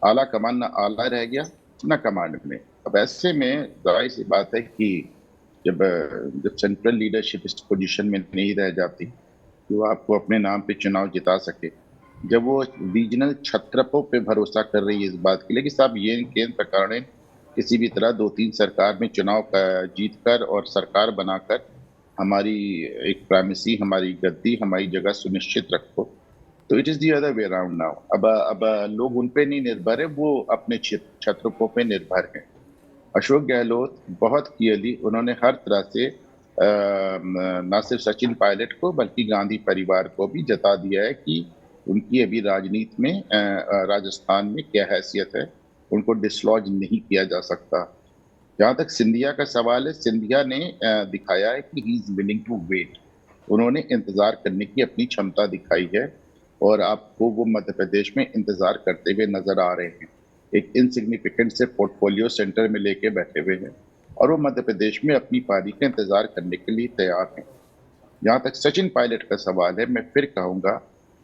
आला कमांड ना आला रह गया, ना कमांड में। अब ऐसे में जाहिर सी बात है कि जब सेंट्रल लीडरशिप इस पोजीशन में नहीं रह जाती तो आपको अपने नाम पे चुनाव जिता सके, जब वो रीजनल छत्रपों पे भरोसा कर रही है इस बात के लिए कि साहब ये केंद्र सरकार ने किसी भी तरह 2-3 सरकार में चुनाव जीत कर और सरकार बनाकर हमारी एक प्राइमेसी, हमारी गद्दी, हमारी जगह सुनिश्चित रखो, तो it is the other way around now. अब लोग उन पे नहीं निर्भर है, वो अपने छत्रपों पे निर्भर हैं। अशोक गहलोत बहुत क्लियरली उन्होंने हर तरह से न सिर्फ सचिन पायलट को बल्कि गांधी परिवार को भी जता दिया है कि उनकी अभी राजनीति में राजस्थान में क्या हैसियत है, उनको डिसलॉज नहीं किया जा सकता। जहाँ तक सिंधिया का सवाल है, सिंधिया ने दिखाया है कि he is willing to wait. उन्होंने इंतजार करने की अपनी क्षमता दिखाई है और आपको वो मध्य प्रदेश में इंतजार करते हुए नजर आ रहे हैं। एक इनसिग्निफिकेंट से पोर्टफोलियो सेंटर में लेके बैठे हुए हैं और वो मध्य प्रदेश में अपनी पारी का इंतजार करने के लिए तैयार हैं। जहाँ तक सचिन पायलट का सवाल है, मैं फिर कहूँगा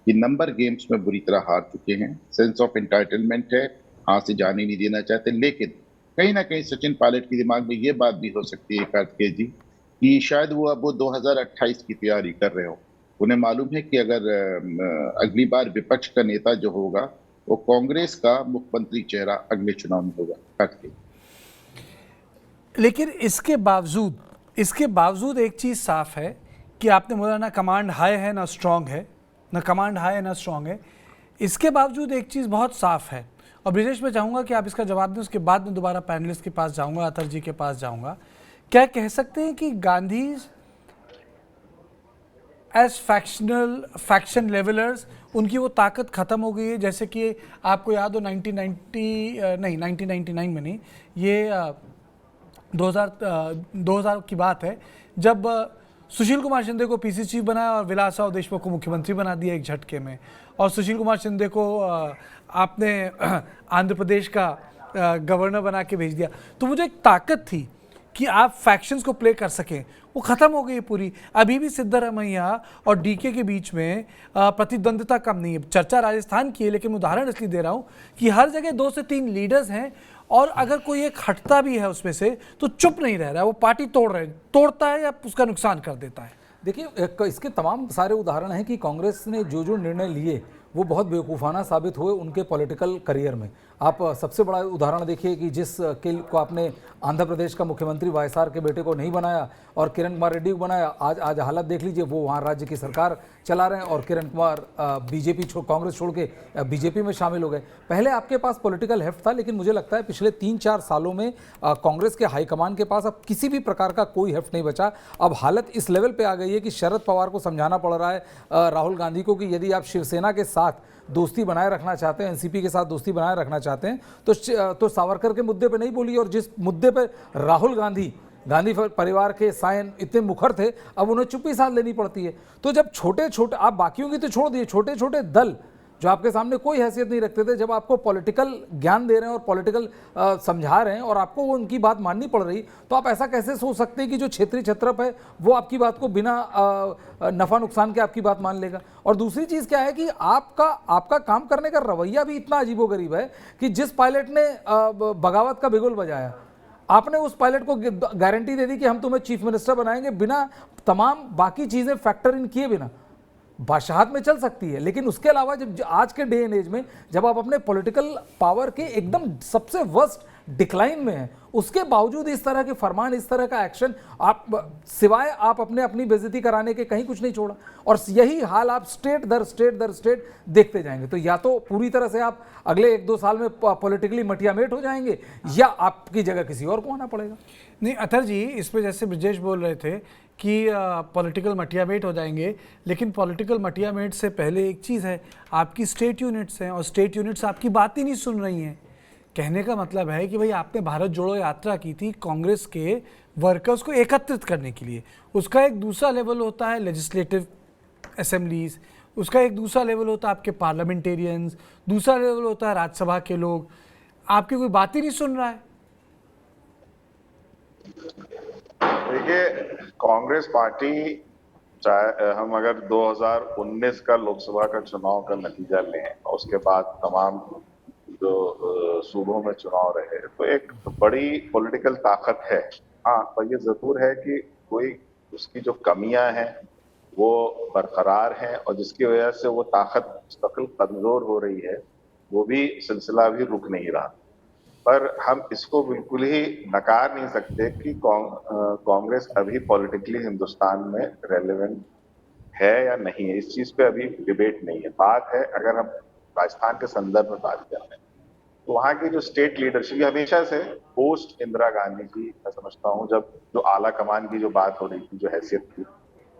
कि नंबर गेम्स में बुरी तरह हार चुके हैं। सेंस ऑफ एंटाइटलमेंट है, हाथ से जाने नहीं देना चाहते, लेकिन कहीं ना कहीं सचिन पायलट के दिमाग में ये बात भी हो सकती है कार्तिकेय जी कि शायद वो अब वो 2028 की तैयारी कर रहे हो। उन्हें मालूम है कि अगर अगली बार विपक्ष का नेता जो होगा वो कांग्रेस का मुख्यमंत्री चेहरा अगले चुनाव में होगा कार्तिकेय। लेकिन इसके बावजूद एक चीज़ साफ है कि आपने बोला ना कमांड हाई है ना स्ट्रांग है, ना कमांड हाई है ना स्ट्रांग है। इसके बावजूद एक चीज़ बहुत साफ है और ब्रिजेश, मैं चाहूँगा कि आप इसका जवाब दें, उसके बाद मैं दोबारा पैनलिस्ट के पास जाऊँगा, अतर जी के पास जाऊँगा। क्या कह सकते हैं कि गांधी एज फैक्शन लेवलर्स, उनकी वो ताकत ख़त्म हो गई है? जैसे कि आपको याद हो 1999 में नहीं, ये 2000 की बात है, जब सुशील कुमार शिंदे को पीसी चीफ बनाया और विलास राव देशमुख को मुख्यमंत्री बना दिया एक झटके में, और सुशील कुमार शिंदे को आपने आंध्र प्रदेश का गवर्नर बना के भेज दिया। तो वो जो एक ताकत थी कि आप फैक्शंस को प्ले कर सकें, वो ख़त्म हो गई है पूरी। अभी भी सिद्धरामैया और डीके के बीच में प्रतिद्वंद्विता कम नहीं है। चर्चा राजस्थान की है, लेकिन उदाहरण इसलिए दे रहा हूँ कि हर जगह 2 से 3 लीडर्स हैं, और अगर कोई एक हटता भी है उसमें से तो चुप नहीं रह रहा है, वो पार्टी तोड़ता है या उसका नुकसान कर देता है। देखिए, इसके तमाम सारे उदाहरण हैं कि कांग्रेस ने जो जो निर्णय लिए वो बहुत बेवकूफ़ाना साबित हुए उनके पॉलिटिकल करियर में। आप सबसे बड़ा उदाहरण देखिए कि जिस को आपने आंध्र प्रदेश का मुख्यमंत्री वाईएसआर के बेटे को नहीं बनाया और किरण कुमार रेड्डी को बनाया, आज हालत देख लीजिए, वो वहाँ राज्य की सरकार चला रहे हैं और किरण कुमार बीजेपी कांग्रेस छोड़ के बीजेपी में शामिल हो गए। पहले आपके पास पॉलिटिकल हेफ्ट था, लेकिन मुझे लगता है पिछले 3-4 सालों में कांग्रेस के हाईकमान के पास अब किसी भी प्रकार का कोई हेफ्ट नहीं बचा। अब हालत इस लेवल पे आ गई है कि शरद पवार को समझाना पड़ रहा है राहुल गांधी को कि यदि आप शिवसेना के साथ दोस्ती बनाए रखना चाहते हैं, एनसीपी के साथ दोस्ती बनाए रखना चाहते हैं, तो सावरकर के मुद्दे पे नहीं बोलिए, और जिस मुद्दे पे राहुल गांधी परिवार के सायन इतने मुखर थे, अब उन्हें चुप्पी साध लेनी पड़ती है। तो जब छोटे छोटे, आप बाकियों की तो छोड़ दिए, छोटे छोटे दल जो आपके सामने कोई हैसियत नहीं रखते थे, जब आपको पॉलिटिकल ज्ञान दे रहे हैं और पॉलिटिकल समझा रहे हैं और आपको वो उनकी बात माननी पड़ रही, तो आप ऐसा कैसे सोच सकते हैं कि जो क्षेत्रीय छत्रप है वो आपकी बात को बिना नफा नुकसान के आपकी बात मान लेगा। और दूसरी चीज़ क्या है कि आपका काम करने का रवैया भी इतना अजीबोगरीब है कि जिस पायलट ने बगावत का बिगुल बजाया, आपने उस पायलट को गारंटी दे दी कि हम तुम्हें चीफ मिनिस्टर बनाएंगे, बिना तमाम बाकी चीज़ें फैक्टर इन किए बिना। बादशाहत में चल सकती है, लेकिन उसके अलावा जब आज के डे एंड एज में जब आप अपने पॉलिटिकल पावर के एकदम सबसे वर्स्ट डिक्लाइन में हैं, उसके बावजूद इस तरह के फरमान, इस तरह का एक्शन, आप सिवाय आप अपनी बेइज्जती कराने के कहीं कुछ नहीं छोड़ा। और यही हाल आप स्टेट दर स्टेट देखते जाएंगे। तो या तो पूरी तरह से आप अगले 1-2 साल में पॉलिटिकली मटियामेट हो जाएंगे, या आपकी जगह किसी और को आना पड़ेगा। नहीं अतर जी, इस पर जैसे ब्रिजेश बोल रहे थे कि पॉलिटिकल मटियामेट हो जाएंगे, लेकिन पॉलिटिकल मटियामेट से पहले एक चीज़ है, आपकी स्टेट यूनिट्स हैं, और स्टेट यूनिट्स आपकी बात ही नहीं सुन रही हैं। कहने का मतलब है कि भाई आपने भारत जोड़ो यात्रा की थी कांग्रेस के वर्कर्स को एकत्रित करने के लिए, उसका एक दूसरा लेवल होता है लेजिस्लेटिव असेंबलीज, उसका एक दूसरा लेवल होता है आपके पार्लियामेंटेरियंस, दूसरा लेवल होता है राज्यसभा के लोग। आपकी कोई बात ही नहीं सुन रहा है। देखिए, कांग्रेस पार्टी, चाहे हम अगर 2019 का लोकसभा का चुनाव का नतीजा लें और उसके बाद तमाम जो सूबों में चुनाव रहे, तो एक बड़ी पॉलिटिकल ताकत है। हाँ, पर ये जरूर है कि कोई उसकी जो कमियां हैं वो बरकरार हैं, और जिसकी वजह से वो ताकत मुस्तकिल कमजोर हो रही है, वो भी सिलसिला भी रुक नहीं रहा। पर हम इसको बिल्कुल ही नकार नहीं सकते कि कांग्रेस अभी पॉलिटिकली हिंदुस्तान में रेलेवेंट है या नहीं है। इस चीज पे अभी डिबेट नहीं है। बात है, अगर हम राजस्थान के संदर्भ में बात कर रहे हैं, तो वहाँ की जो स्टेट लीडरशिप हमेशा से पोस्ट इंदिरा गांधी की, मैं समझता हूँ, जब जो आला कमान की जो बात हो रही थी, जो हैसियत थी,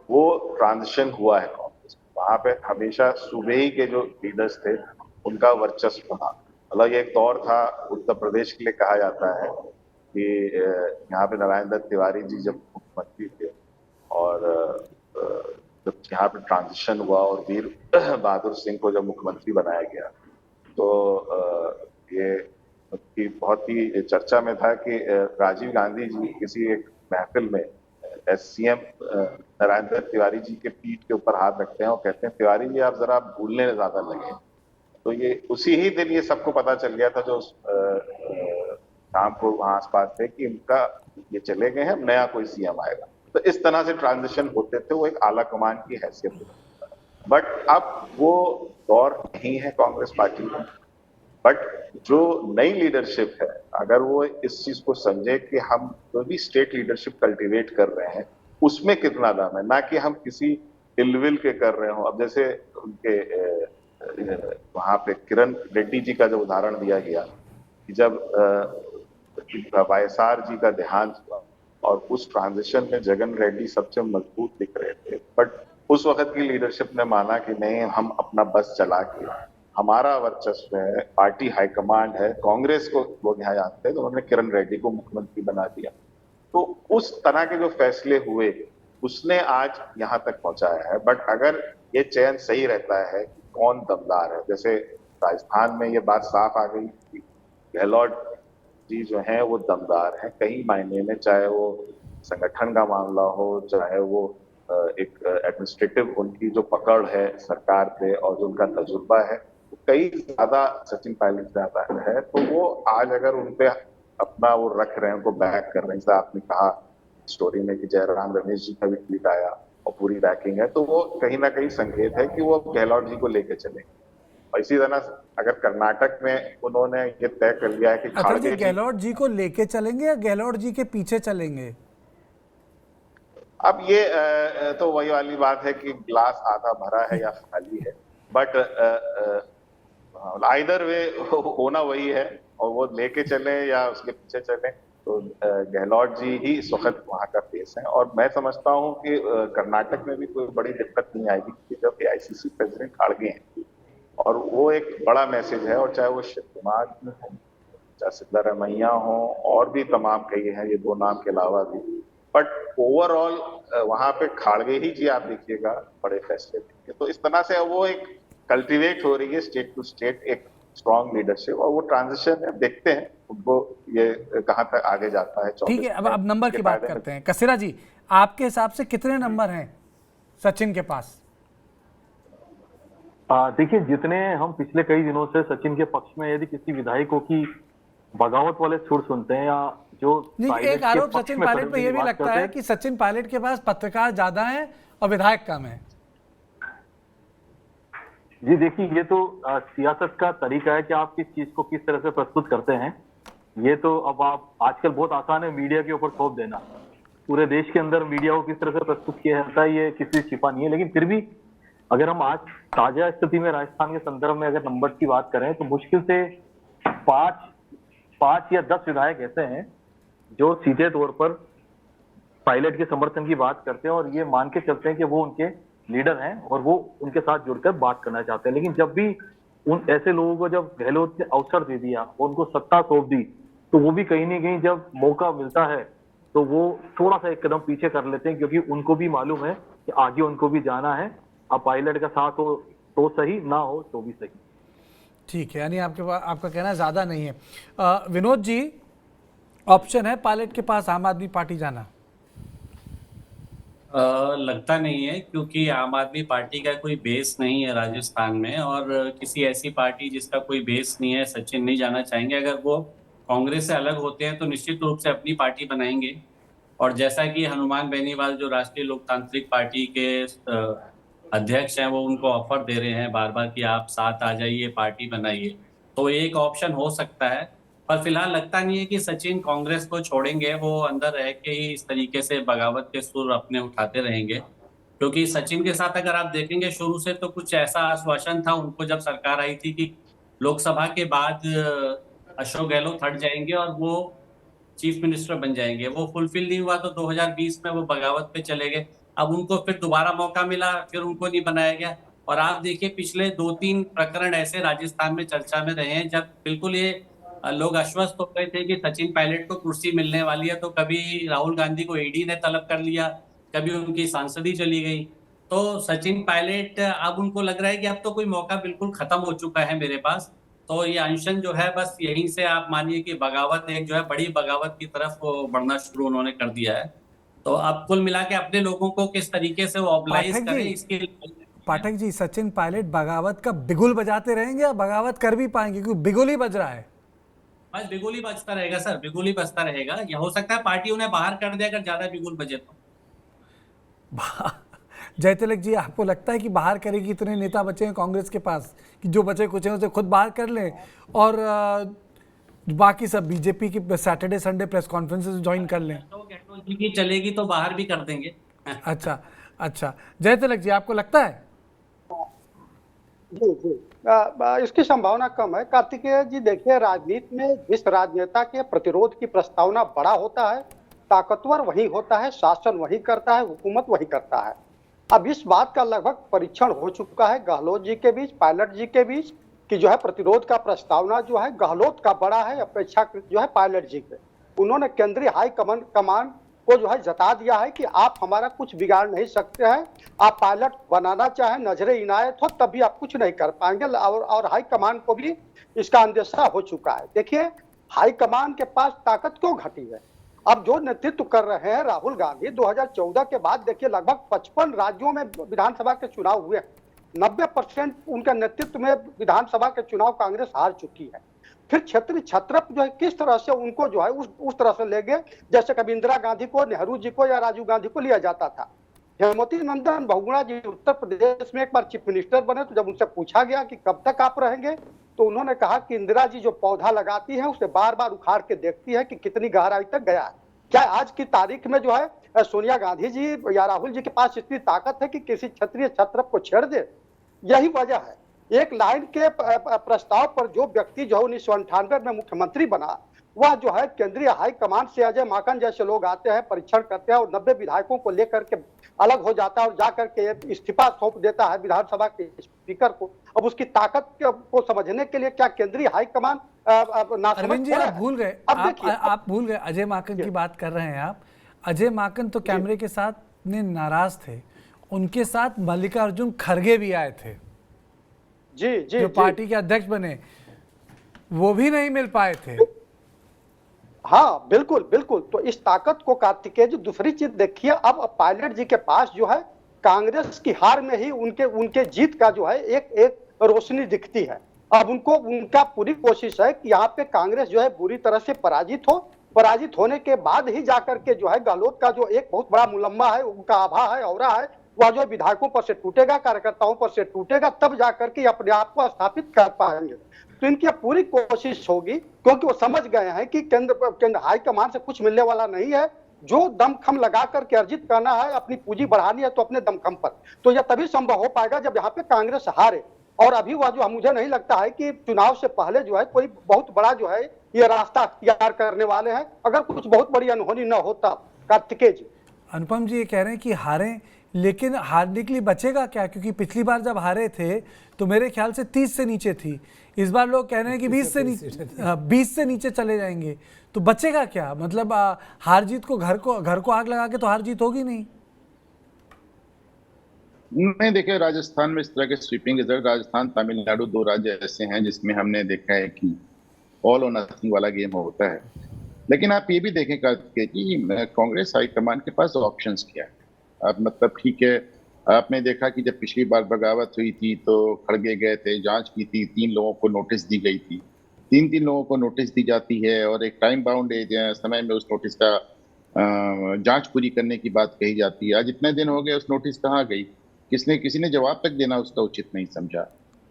वो ट्रांजिशन हुआ है कांग्रेस। वहाँ पे हमेशा सूबे के जो लीडर्स थे उनका वर्चस्व था। मतलब ये एक दौर था, उत्तर प्रदेश के लिए कहा जाता है कि यहाँ पे नारायण दत्त तिवारी जी जब मुख्यमंत्री थे, और जब यहाँ पे ट्रांजिशन हुआ और वीर बहादुर सिंह को जब मुख्यमंत्री बनाया गया, तो ये बहुत ही चर्चा में था कि राजीव गांधी जी किसी एक महफिल में सीएम नारायण दत्त तिवारी जी के पीठ के ऊपर हाथ रखते हैं और कहते हैं, तिवारी जी आप जरा भूलने ज्यादा लगे। तो ये उसी ही दिन ये सबको पता चल गया था जो शाम को वहां आसपास थे कि इनका ये चले गए हैं, नया कोई सीएम आएगा। तो इस तरह से ट्रांजिशन होते थे, वो एक आला कमान की हैसियत होती। बट अब वो दौर नहीं है कांग्रेस पार्टी में। बट जो नई लीडरशिप है, अगर वो इस चीज को समझे कि हम जो भी स्टेट लीडरशिप कल्टीवेट कर रहे हैं उसमें कितना दम है, ना कि हम किसी इलविल के कर रहे हो। अब जैसे उनके वहां पे किरण रेड्डी जी का जो उदाहरण दिया गया कि जब वायएसआर जी का देहांत हुआ और उस ट्रांजिशन में जगन रेड्डी सबसे मजबूत दिख रहे थे, बट उस वक्त की लीडरशिप ने माना कि नहीं, हम अपना बस चला के, हमारा वर्चस्व है, पार्टी हाईकमांड है, कांग्रेस को लोग यहाँ जानते हैं, तो उन्होंने किरण रेड्डी को मुख्यमंत्री बना दिया। तो उस तरह के जो फैसले हुए उसने आज यहाँ तक पहुंचाया है। बट अगर ये चयन सही रहता है कि कौन दमदार है, जैसे राजस्थान में ये बात साफ आ गई कि गहलोत जी जो हैं वो दमदार हैं कई मायने में, चाहे वो संगठन का मामला हो, चाहे वो एक एडमिनिस्ट्रेटिव उनकी जो पकड़ है सरकार पे और जो उनका तजुर्बा है, तो कई ज्यादा सचिन पायलट ज्यादा है। तो वो आज अगर उनपे अपना वो रख रहे हैं, उनको बैक कर रहे हैं, जैसे आपने कहा स्टोरी में कि जयराम रमेश जी का भी ट्वीट आया और पूरी बैकिंग है, तो वो कहीं ना कहीं संकेत है कि वो गहलोत जी को लेके चलेंगे। और इसी तरह अगर कर्नाटक में उन्होंने ये तय कर लिया है कि अच्छा जी, गहलोत जी को लेके चलेंगे या गहलोत जी के पीछे चलेंगे? अब ये तो वही वाली बात है कि ग्लास आधा भरा है या खाली है, बट आइदर वे होना वही है, और वो लेके चले या उसके पीछे चले, तो गहलोत जी ही इस वक्त वहां का फेस है। और मैं समझता हूं कि कर्नाटक में भी कोई बड़ी दिक्कत नहीं आएगी जब एआईसीसी प्रेसिडेंट खड़गे हैं, और वो एक बड़ा मैसेज है। और चाहे वो शिव कुमार हो, चाहे सिद्धारमैया हो, और भी तमाम कई हैं, ये दो नाम के अलावा भी, बट ओवरऑल वहां पे खाड़गे ही जी आप देखिएगा बड़े फैसले लेंगे। तो इस तरह से वो एक कल्टीवेट हो रही है स्टेट टू स्टेट एक स्ट्रॉन्ग लीडरशिप, और वो ट्रांजिशन है, देखते हैं उनको ये कहां तक आगे जाता है। ठीक है, अब नंबर की बात करते हैं। कसेरा जी, आपके हिसाब से कितने नंबर हैं सचिन के पास? देखिए, जितने हम पिछले कई दिनों से सचिन के पक्ष में यदि किसी विधायकों की बगावत वाले सुर सुनते हैं या जो एक आरोप सचिन पायलट पे ये भी लगता है कि सचिन पायलट के पास पत्रकार ज्यादा हैं और विधायक कम है। जी देखिए, ये तो सियासत का तरीका है कि आप किस चीज को किस तरह से प्रस्तुत करते हैं। ये तो अब आप आजकल बहुत आसान है मीडिया के ऊपर थोप देना। पूरे देश के अंदर मीडिया को किस तरह से प्रस्तुत किया जाता है ये किसी से छिपा नहीं है। लेकिन फिर भी अगर हम आज ताजा स्थिति में राजस्थान के संदर्भ में अगर नंबर की बात करें तो मुश्किल से 5 या 10 विधायक ऐसे हैं जो सीधे तौर पर पायलट के समर्थन की बात करते हैं और ये मान के चलते हैं कि वो उनके लीडर हैं और वो उनके साथ जुड़कर बात करना चाहते हैं। लेकिन जब भी उन ऐसे लोगों को जब गहलोत ने अवसर दे दिया और उनको सत्ता सौंप दी, तो वो भी कहीं ना कहीं जब मौका मिलता है तो वो थोड़ा सा एक कदम पीछे कर लेते हैं, क्योंकि उनको भी मालूम है कि आगे उनको भी जाना है। अब पायलट का साथ हो तो सही, ना हो तो भी सही। ठीक है, यानी आपके पास आपका कहना ज्यादा नहीं है। विनोद जी, ऑप्शन है पायलट के पास आम आदमी पार्टी जाना? लगता नहीं है, क्योंकि आम आदमी पार्टी का कोई बेस नहीं है राजस्थान में, और किसी ऐसी पार्टी जिसका कोई बेस नहीं है सचिन नहीं जाना चाहेंगे। अगर वो कांग्रेस से अलग होते हैं तो निश्चित रूप से अपनी पार्टी बनाएंगे। और जैसा कि हनुमान बेनीवाल जो राष्ट्रीय लोकतांत्रिक पार्टी के अध्यक्ष हैं, वो उनको ऑफर दे रहे हैं बार बार कि आप साथ आ जाइए, पार्टी बनाइए, तो एक ऑप्शन हो सकता है। पर फिलहाल लगता नहीं है कि सचिन कांग्रेस को छोड़ेंगे। वो अंदर रह के ही इस तरीके से बगावत के सुर अपने उठाते रहेंगे, क्योंकि सचिन के साथ अगर आप देखेंगे शुरू से तो कुछ ऐसा आश्वासन था उनको जब सरकार आई थी कि लोकसभा के बाद अशोक गहलोत हट जाएंगे और वो चीफ मिनिस्टर बन जाएंगे। वो फुलफिल नहीं हुआ तो 2020 में वो बगावत पे चले गए। अब उनको फिर दोबारा मौका मिला, फिर उनको नहीं बनाया गया। और आप देखिए पिछले 2-3 प्रकरण ऐसे राजस्थान में चर्चा में रहे हैं जब बिल्कुल ये लोग आश्वस्त हो गए थे कि सचिन पायलट को कुर्सी मिलने वाली है, तो कभी राहुल गांधी को ईडी ने तलब कर लिया, कभी उनकी सांसदी चली गई। तो सचिन पायलट अब उनको लग रहा है कि अब तो कोई मौका बिल्कुल खत्म हो चुका है मेरे पास। तो ये अनशन जो है बस यहीं से आप मानिए कि बगावत एक जो है बड़ी बगावत की तरफ बढ़ना शुरू उन्होंने कर दिया है। तो अब कुल मिला के अपने लोगों को किस तरीके से वो ऑब्लाइज करें इसके। पाठक जी, सचिन पायलट बगावत का बिगुल बजाते रहेंगे या बगावत कर भी पाएंगे, क्योंकि बिगुल ही बज रहा है? बस बिगुल ही बजता रहेगा सर, बिगुल ही बजता रहेगा। यह हो सकता है पार्टी उन्हें बाहर कर दे अगर ज्यादा बिगुल बजे तो। जयतिलक जी, आपको लगता है कि बाहर करेगी? इतने नेता बचे हैं कांग्रेस के पास कि जो बचे कुछ हैं उसे खुद बाहर कर लें और बाकी सब बीजेपी की Saturday Sunday press conferences join कर लें? तो गहलोत जी की चलेगी तो बाहर भी कर देंगे। अच्छा, जयतिलक जी, आपको लगता है? जी इसकी संभावना कम है कार्तिकेय जी। देखिए, राजनीति में जिस राजनेता के प्रतिरोध की प्रस्तावना बड़ा होता है, ताकतवर वही होता है, शासन वही करता है, हुकूमत वही करता है। अब इस बात का लगभग परीक्षण हो चुका है गहलोत जी के बीच, पायलट जी के बीच, कि जो है प्रतिरोध का प्रस्तावना जो है गहलोत का बड़ा है अपेक्षाकृत जो है पायलट जी के। उन्होंने केंद्रीय हाई कमान को जो है जता दिया है कि आप हमारा कुछ बिगाड़ नहीं सकते हैं, आप पायलट बनाना चाहें, नजरे इनायत हो, तब भी आप कुछ नहीं कर पाएंगे। और हाई कमान को भी इसका अंदेशा हो चुका है। देखिए, हाई कमान के पास ताकत क्यों घटी है? अब जो नेतृत्व कर रहे हैं राहुल गांधी, 2014 के बाद देखिए लगभग 55 राज्यों में विधानसभा के चुनाव हुए, 90% उनके नेतृत्व में विधानसभा के चुनाव कांग्रेस हार चुकी है। फिर क्षेत्रीय छत्रप जो है किस तरह से उनको जो है उस तरह से ले गए जैसे कभी इंदिरा गांधी को, नेहरू जी को या राजीव गांधी को लिया जाता था। हेमवती नंदन बहुगुणा जी उत्तर प्रदेश में एक बार चीफ मिनिस्टर बने, तो जब उनसे पूछा गया कि कब तक आप रहेंगे, तो उन्होंने कहा कि इंदिरा जी जो पौधा लगाती है उसे बार बार उखाड़ के देखती है कि कितनी गहराई तक गया है। क्या आज की तारीख में जो है सोनिया गांधी जी या राहुल जी के पास इतनी ताकत है कि किसी क्षत्रिय छत्रप को छेड़ दे? यही वजह है। एक लाइन के प्रस्ताव पर जो व्यक्ति जो है 1998 में मुख्यमंत्री बना, वह जो है केंद्रीय हाई कमान से अजय माकन जैसे लोग आते हैं, परीक्षण करते हैं और 90 विधायकों को लेकर के अलग हो जाता है और जाकर के इस्तीफा सौंप देता है विधानसभा के स्पीकर को। अब उसकी ताकत को समझने के लिए क्या केंद्रीय हाई कमान अरविंद जी आप भूल गए, आप भूल गए अजय माकन की बात कर रहे हैं आप। अजय माकन तो कैमरे के साथ ने नाराज थे, उनके साथ मल्लिकार्जुन खड़गे भी आए थे जी जो पार्टी के अध्यक्ष बने, वो भी नहीं मिल पाए थे। हाँ बिल्कुल बिल्कुल। तो इस ताकत को कार्तिकेय जी, दूसरी चीज देखिए, अब पायलट जी के पास जो है कांग्रेस की हार में ही उनके जीत का जो है एक रोशनी दिखती है। अब उनका पूरी कोशिश है कि यहाँ पे कांग्रेस जो है बुरी तरह से पराजित होने के बाद ही जाकर के जो है गहलोत का जो एक बहुत बड़ा मुलम्मा है, उनका आभा है, औरा है, वह जो विधायकों पर से टूटेगा, कार्यकर्ताओं पर से टूटेगा, तब जाकर के अपने आप को स्थापित कर पाएंगे। तो इनकी पूरी कोशिश होगी, क्योंकि वो समझ गए हैं कि केंद्र हाईकमान से कुछ मिलने वाला नहीं है। जो दमखम लगा करके अर्जित करना है, अपनी पूंजी बढ़ानी है, तो अपने दमखम पर। तो यह तभी संभव हो पाएगा जब यहाँ पे कांग्रेस हारे। और अभी वह जो मुझे नहीं लगता है कि चुनाव से पहले जो है कोई बहुत बड़ा जो है ये रास्ता अख्तियार करने वाले हैं, अगर कुछ बहुत बड़ी अनहोनी न होता। कार्तिकेय जी, अनुपम जी ये कह रहे हैं कि हारें, लेकिन हारने के लिए बचेगा क्या? क्योंकि पिछली बार जब हारे थे तो मेरे ख्याल से 30 से नीचे थी, इस बार लोग कह रहे हैं कि 20 से नीचे चले जाएंगे, तो बचेगा क्या? मतलब हार जीत को घर को आग लगा के तो हार जीत होगी नहीं। नहीं, देखिए राजस्थान में इस तरह के स्वीपिंग रिजल्ट, राजस्थान तमिलनाडु 2 राज्य ऐसे हैं जिसमें हमने देखा है कि ऑल और नथिंग वाला गेम होता है। लेकिन आप ये भी देखें कि कांग्रेस हाईकमान के पास ऑप्शंस क्या है। अब मतलब ठीक है, आपने देखा कि जब पिछली बार बगावत हुई थी तो खड़गे गए थे, जांच की थी, 3 लोगों को नोटिस दी गई थी, 3 लोगों को नोटिस दी जाती है और एक टाइम बाउंड समय में उस नोटिस का जांच पूरी करने की बात कही जाती है। आज इतने दिन हो गए, उस नोटिस कहाँ गई? किसी ने जवाब तक देना उसका उचित नहीं समझा।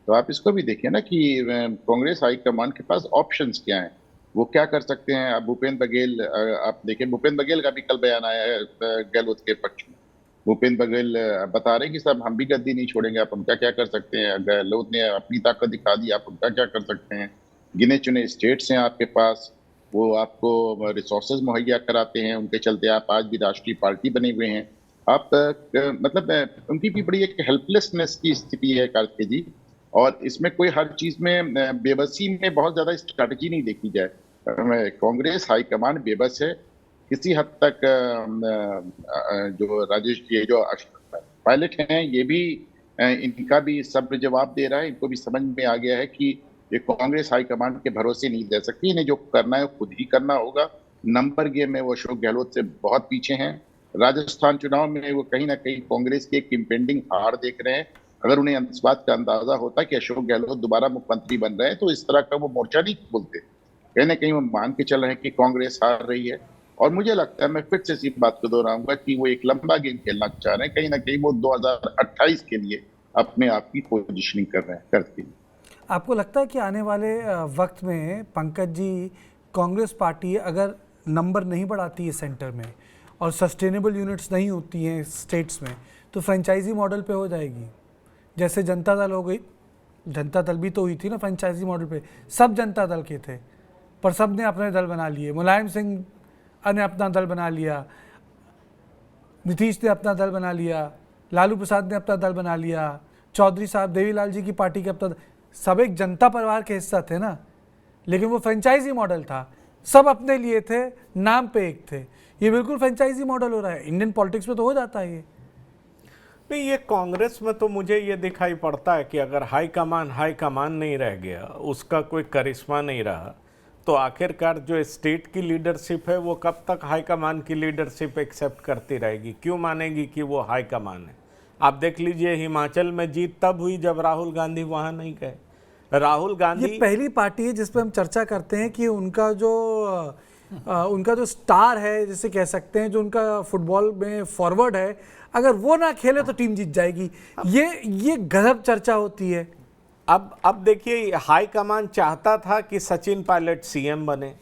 तो आप इसको भी देखिए ना कि कांग्रेस हाईकमान के पास ऑप्शंस क्या हैं, वो क्या कर सकते हैं। अब भूपेंद्र बघेल, आप देखिए भूपेंद्र बघेल का भी कल बयान आया है गहलोत के पक्ष में। भूपेंद्र बघेल बता रहे हैं कि साहब हम भी गद्दी नहीं छोड़ेंगे, आप उनका क्या कर सकते हैं। गहलोत ने अपनी ताकत दिखा दी, आप उनका क्या कर सकते हैं। गिने चुने स्टेट्स हैं आपके पास, वो आपको रिसोर्सेज मुहैया कराते हैं, उनके चलते आप आज भी राष्ट्रीय पार्टी बने हुए हैं। आप मतलब उनकी भी बड़ी एक हेल्पलेसनेस की स्थिति है कार्तिक जी, और इसमें कोई हर चीज में बेबसी में बहुत ज्यादा स्ट्रैटेजी नहीं देखी जाए। कांग्रेस हाईकमान बेबस है किसी हद तक। जो राजेश ये जो पायलट हैं ये भी इनका भी सब्र जवाब दे रहा है। इनको भी समझ में आ गया है कि ये कांग्रेस हाईकमान के भरोसे नहीं दे सकती, इन्हें जो करना है खुद ही करना होगा। नंबर गेम में वो अशोक गहलोत से बहुत पीछे हैं। राजस्थान चुनाव में वो कहीं ना कहीं कांग्रेस की एक इम्पेंडिंग हार देख रहे हैं। अगर उन्हें इस बात का अंदाजा होता कि अशोक गहलोत दोबारा मुख्यमंत्री बन रहे हैं तो इस तरह का वो मोर्चा नहीं खोलते। कहीं ना कहीं वो मान के चल रहे हैं कि कांग्रेस हार रही है। और मुझे लगता है, मैं फिर से इस बात को दोहराऊंगा कि वो एक लंबा गेम खेलना चाह रहे हैं। कहीं ना कहीं वो 2028 के लिए अपने आप की पोजिशनिंग कर रहे हैं करते हैं। आपको लगता है कि आने वाले वक्त में पंकज जी, कांग्रेस पार्टी अगर नंबर नहीं बढ़ाती है सेंटर में और सस्टेनेबल यूनिट्स नहीं होती हैं स्टेट्स में, तो फ्रेंचाइजी मॉडल पे हो जाएगी, जैसे जनता दल हो गई? जनता दल भी तो हुई थी ना फ्रेंचाइजी मॉडल पे, सब जनता दल के थे, पर सब ने अपने दल बना लिए। मुलायम सिंह ने अपना दल बना लिया, नीतीश ने अपना दल बना लिया, लालू प्रसाद ने अपना दल बना लिया, चौधरी साहब देवीलाल जी की पार्टी के अपना, सब एक जनता परिवार के हिस्सा थे ना, लेकिन वो फ्रेंचाइजी मॉडल था, सब अपने लिए थे, नाम पे एक थे। ये बिल्कुल फ्रेंचाइजी मॉडल हो रहा है। इंडियन पॉलिटिक्स में तो हो जाता है ये। नहीं, ये कांग्रेस में तो मुझे ये दिखाई पड़ता है कि अगर हाईकमान नहीं रह गया, उसका कोई करिश्मा नहीं रहा, तो आखिरकार जो स्टेट की लीडरशिप है वो कब तक हाईकमान की लीडरशिप एक्सेप्ट करती रहेगी? क्यों मानेगी कि वो हाईकमान है? आप देख लीजिए, हिमाचल में जीत तब हुई जब राहुल गांधी वहां नहीं गए। राहुल गांधी ये पहली पार्टी है जिस पर हम चर्चा करते हैं कि उनका जो स्टार है, जिसे कह सकते हैं, जो उनका फुटबॉल में फॉरवर्ड है, अगर वो ना खेले तो टीम जीत जाएगी। ये गजब चर्चा होती है। अब देखिए, हाईकमान चाहता था कि सचिन पायलट सीएम बने,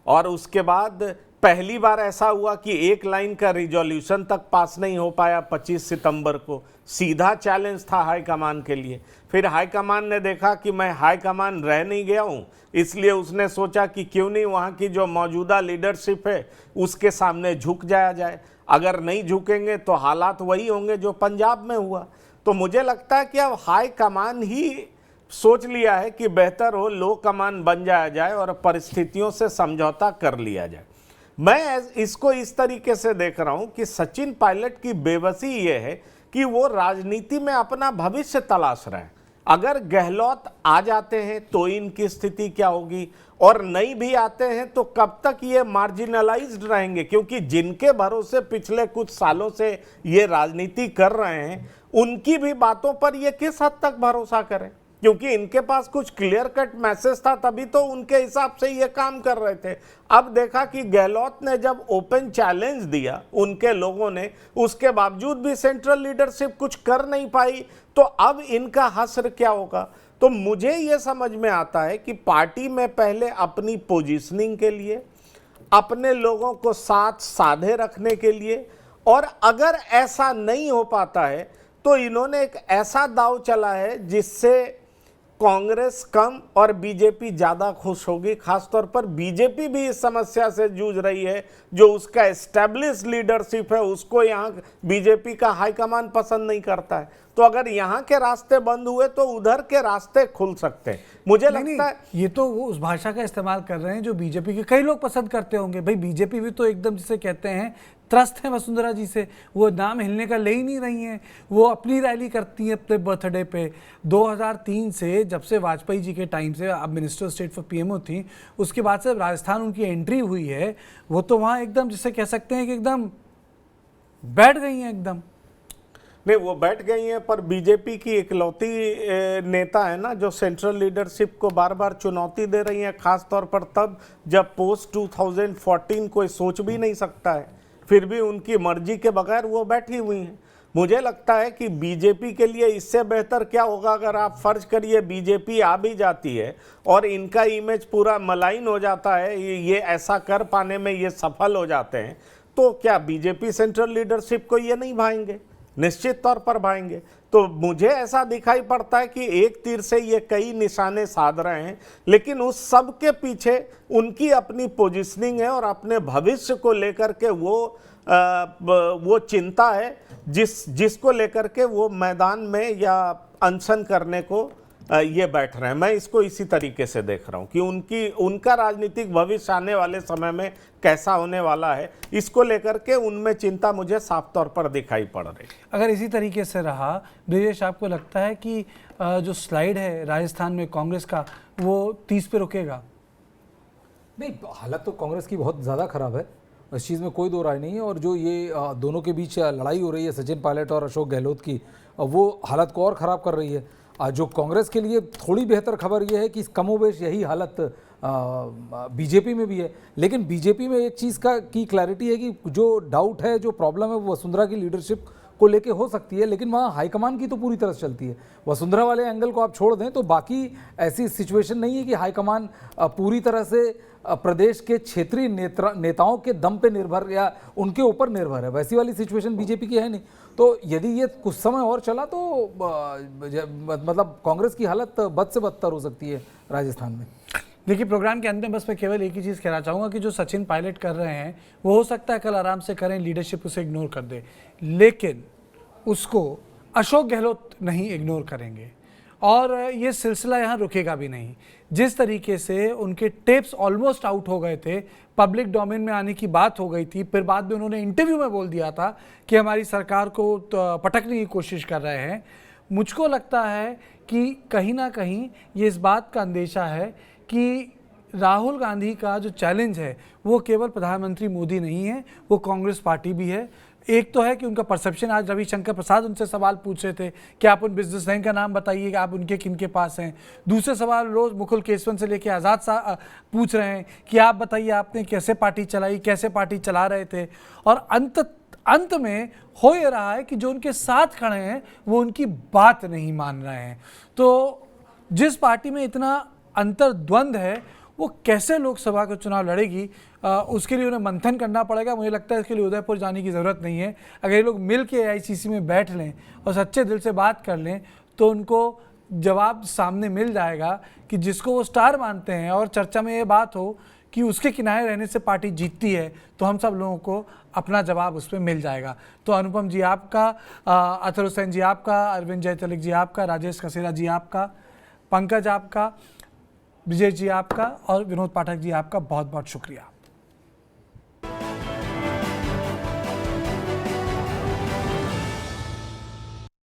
और उसके बाद पहली बार ऐसा हुआ कि एक लाइन का रिजोल्यूशन तक पास नहीं हो पाया 25 सितंबर को। सीधा चैलेंज था हाईकमान के लिए। फिर हाईकमान ने देखा कि मैं हाईकमान रह नहीं गया हूं, इसलिए उसने सोचा कि क्यों नहीं वहां की जो मौजूदा लीडरशिप है उसके सामने झुक जाया जाए। अगर नहीं झुकेंगे तो हालात वही होंगे जो पंजाब में हुआ। तो मुझे लगता है कि अब हाईकमान ही सोच लिया है कि बेहतर हो लो कमान बन जाया जाए और परिस्थितियों से समझौता कर लिया जाए। मैं इसको इस तरीके से देख रहा हूं कि सचिन पायलट की बेबसी ये है कि वो राजनीति में अपना भविष्य तलाश रहे हैं। अगर गहलोत आ जाते हैं तो इनकी स्थिति क्या होगी, और नहीं भी आते हैं तो कब तक ये मार्जिनलाइज्ड रहेंगे, क्योंकि जिनके भरोसे पिछले कुछ सालों से ये राजनीति कर रहे हैं उनकी भी बातों पर ये किस हद तक भरोसा करें, क्योंकि इनके पास कुछ क्लियर कट मैसेज था, तभी तो उनके हिसाब से ये काम कर रहे थे। अब देखा कि गहलोत ने जब ओपन चैलेंज दिया उनके लोगों ने, उसके बावजूद भी सेंट्रल लीडरशिप कुछ कर नहीं पाई, तो अब इनका हश्र क्या होगा। तो मुझे ये समझ में आता है कि पार्टी में पहले अपनी पोजीशनिंग के लिए, अपने लोगों को साथ साधे रखने के लिए, और अगर ऐसा नहीं हो पाता है तो इन्होंने एक ऐसा दांव चला है जिससे कांग्रेस कम और बीजेपी ज्यादा खुश होगी। खासतौर पर बीजेपी भी इस समस्या से जूझ रही है, जो उसका एस्टेब्लिश लीडरशिप है उसको यहाँ बीजेपी का हाईकमान पसंद नहीं करता है। तो अगर यहाँ के रास्ते बंद हुए तो उधर के रास्ते खुल सकते हैं। मुझे लगता है ये तो वो उस भाषा का इस्तेमाल कर रहे हैं जो बीजेपी के कई लोग पसंद करते होंगे। भाई बीजेपी भी तो एकदम जिसे कहते हैं त्रस्त है वसुंधरा जी से, वो नाम हिलने का ले ही नहीं रही हैं। वो अपनी रैली करती हैं अपने बर्थडे पे। 2003 से, जब से वाजपेयी जी के टाइम से अब मिनिस्टर स्टेट फॉर पीएमओ थी, उसके बाद से राजस्थान उनकी एंट्री हुई है, वो तो वहाँ एकदम जिसे कह सकते हैं कि एकदम बैठ गई हैं एकदम। नहीं, वो बैठ गई हैं, पर बीजेपी की इकलौती नेता है ना जो सेंट्रल लीडरशिप को बार बार चुनौती दे रही है, खास तौर पर तब जब पोस्ट 2014 कोई सोच भी नहीं सकता है, फिर भी उनकी मर्जी के बगैर वो बैठी हुई हैं। मुझे लगता है कि बीजेपी के लिए इससे बेहतर क्या होगा, अगर आप फर्ज करिए बीजेपी आ भी जाती है और इनका इमेज पूरा मलाइन हो जाता है, ये ऐसा कर पाने में ये सफल हो जाते हैं, तो क्या बीजेपी सेंट्रल लीडरशिप को ये नहीं भाएंगे? निश्चित तौर पर भाएंगे। तो मुझे ऐसा दिखाई पड़ता है कि एक तीर से ये कई निशाने साध रहे हैं, लेकिन उस सब के पीछे उनकी अपनी पोजीशनिंग है और अपने भविष्य को लेकर के वो चिंता है जिसको लेकर के वो मैदान में या अनशन करने को ये बैठ रहे हैं। मैं इसको इसी तरीके से देख रहा हूँ कि उनका राजनीतिक भविष्य आने वाले समय में कैसा होने वाला है, इसको लेकर के उनमें चिंता मुझे साफ तौर पर दिखाई पड़ रही। अगर इसी तरीके से रहा ब्रिजेश, आपको लगता है कि जो स्लाइड है राजस्थान में कांग्रेस का वो 30 पे रुकेगा? नहीं, हालत तो कांग्रेस की बहुत ज़्यादा ख़राब है, इस चीज़ में कोई दो राय नहीं है। और जो ये दोनों के बीच लड़ाई हो रही है सचिन पायलट और अशोक गहलोत की, वो हालत को और ख़राब कर रही है। जो कांग्रेस के लिए थोड़ी बेहतर खबर यह है कि कमोबेश यही हालत बीजेपी में भी है। लेकिन बीजेपी में एक चीज़ की क्लैरिटी है कि जो डाउट है, जो प्रॉब्लम है, वो वसुंधरा की लीडरशिप को लेके हो सकती है, लेकिन वहाँ हाईकमान की तो पूरी तरह से चलती है। वसुंधरा वाले एंगल को आप छोड़ दें तो बाकी ऐसी सिचुएशन नहीं है कि हाईकमान पूरी तरह से प्रदेश के क्षेत्रीय नेताओं के दम पे निर्भर या उनके ऊपर निर्भर है, वैसी वाली सिचुएशन बीजेपी की है नहीं। तो यदि ये कुछ समय और चला तो मतलब कांग्रेस की हालत बद से बदतर हो सकती है राजस्थान में। देखिए, प्रोग्राम के अंत में बस मैं केवल एक ही चीज़ कहना चाहूँगा कि जो सचिन पायलट कर रहे हैं वो हो सकता है कल आराम से करें, लीडरशिप उसे इग्नोर कर दे, लेकिन उसको अशोक गहलोत नहीं इग्नोर करेंगे और ये सिलसिला यहाँ रुकेगा भी नहीं। जिस तरीके से उनके टेप्स ऑलमोस्ट आउट हो गए थे, पब्लिक डोमेन में आने की बात हो गई थी, फिर बाद में उन्होंने इंटरव्यू में बोल दिया था कि हमारी सरकार को पटकने की कोशिश कर रहे हैं। मुझको लगता है कि कहीं ना कहीं ये इस बात का अंदेशा है कि राहुल गांधी का जो चैलेंज है वो केवल प्रधानमंत्री मोदी नहीं है, वो कांग्रेस पार्टी भी है। एक तो है कि उनका परसेप्शन, आज रविशंकर प्रसाद उनसे सवाल पूछ रहे थे कि आप उन बिजनेसमैन का नाम बताइए कि आप उनके किन के पास हैं। दूसरे सवाल रोज मुकुल केसवन से लेकर आज़ाद सा पूछ रहे हैं कि आप बताइए आपने कैसे पार्टी चलाई, कैसे पार्टी चला रहे थे। और अंत में हो ये रहा है कि जो उनके साथ खड़े हैं वो उनकी बात नहीं मान रहे हैं। तो जिस पार्टी में इतना अंतर्द्वंद है वो कैसे लोकसभा का चुनाव लड़ेगी, उसके लिए उन्हें मंथन करना पड़ेगा। मुझे लगता है इसके लिए उदयपुर जाने की ज़रूरत नहीं है। अगर ये लोग मिल के AICC में बैठ लें और सच्चे दिल से बात कर लें तो उनको जवाब सामने मिल जाएगा कि जिसको वो स्टार मानते हैं और चर्चा में ये बात हो कि उसके किनारे रहने से पार्टी जीतती है, तो हम सब लोगों को अपना जवाब उस पर मिल जाएगा। तो अनुपम जी आपका, अतुल हुसैन जी आपका, अरविंद जयतिलक जी आपका, राजेश खसेरा जी आपका, पंकज आपका, विजय जी आपका और विनोद पाठक जी आपका बहुत बहुत शुक्रिया।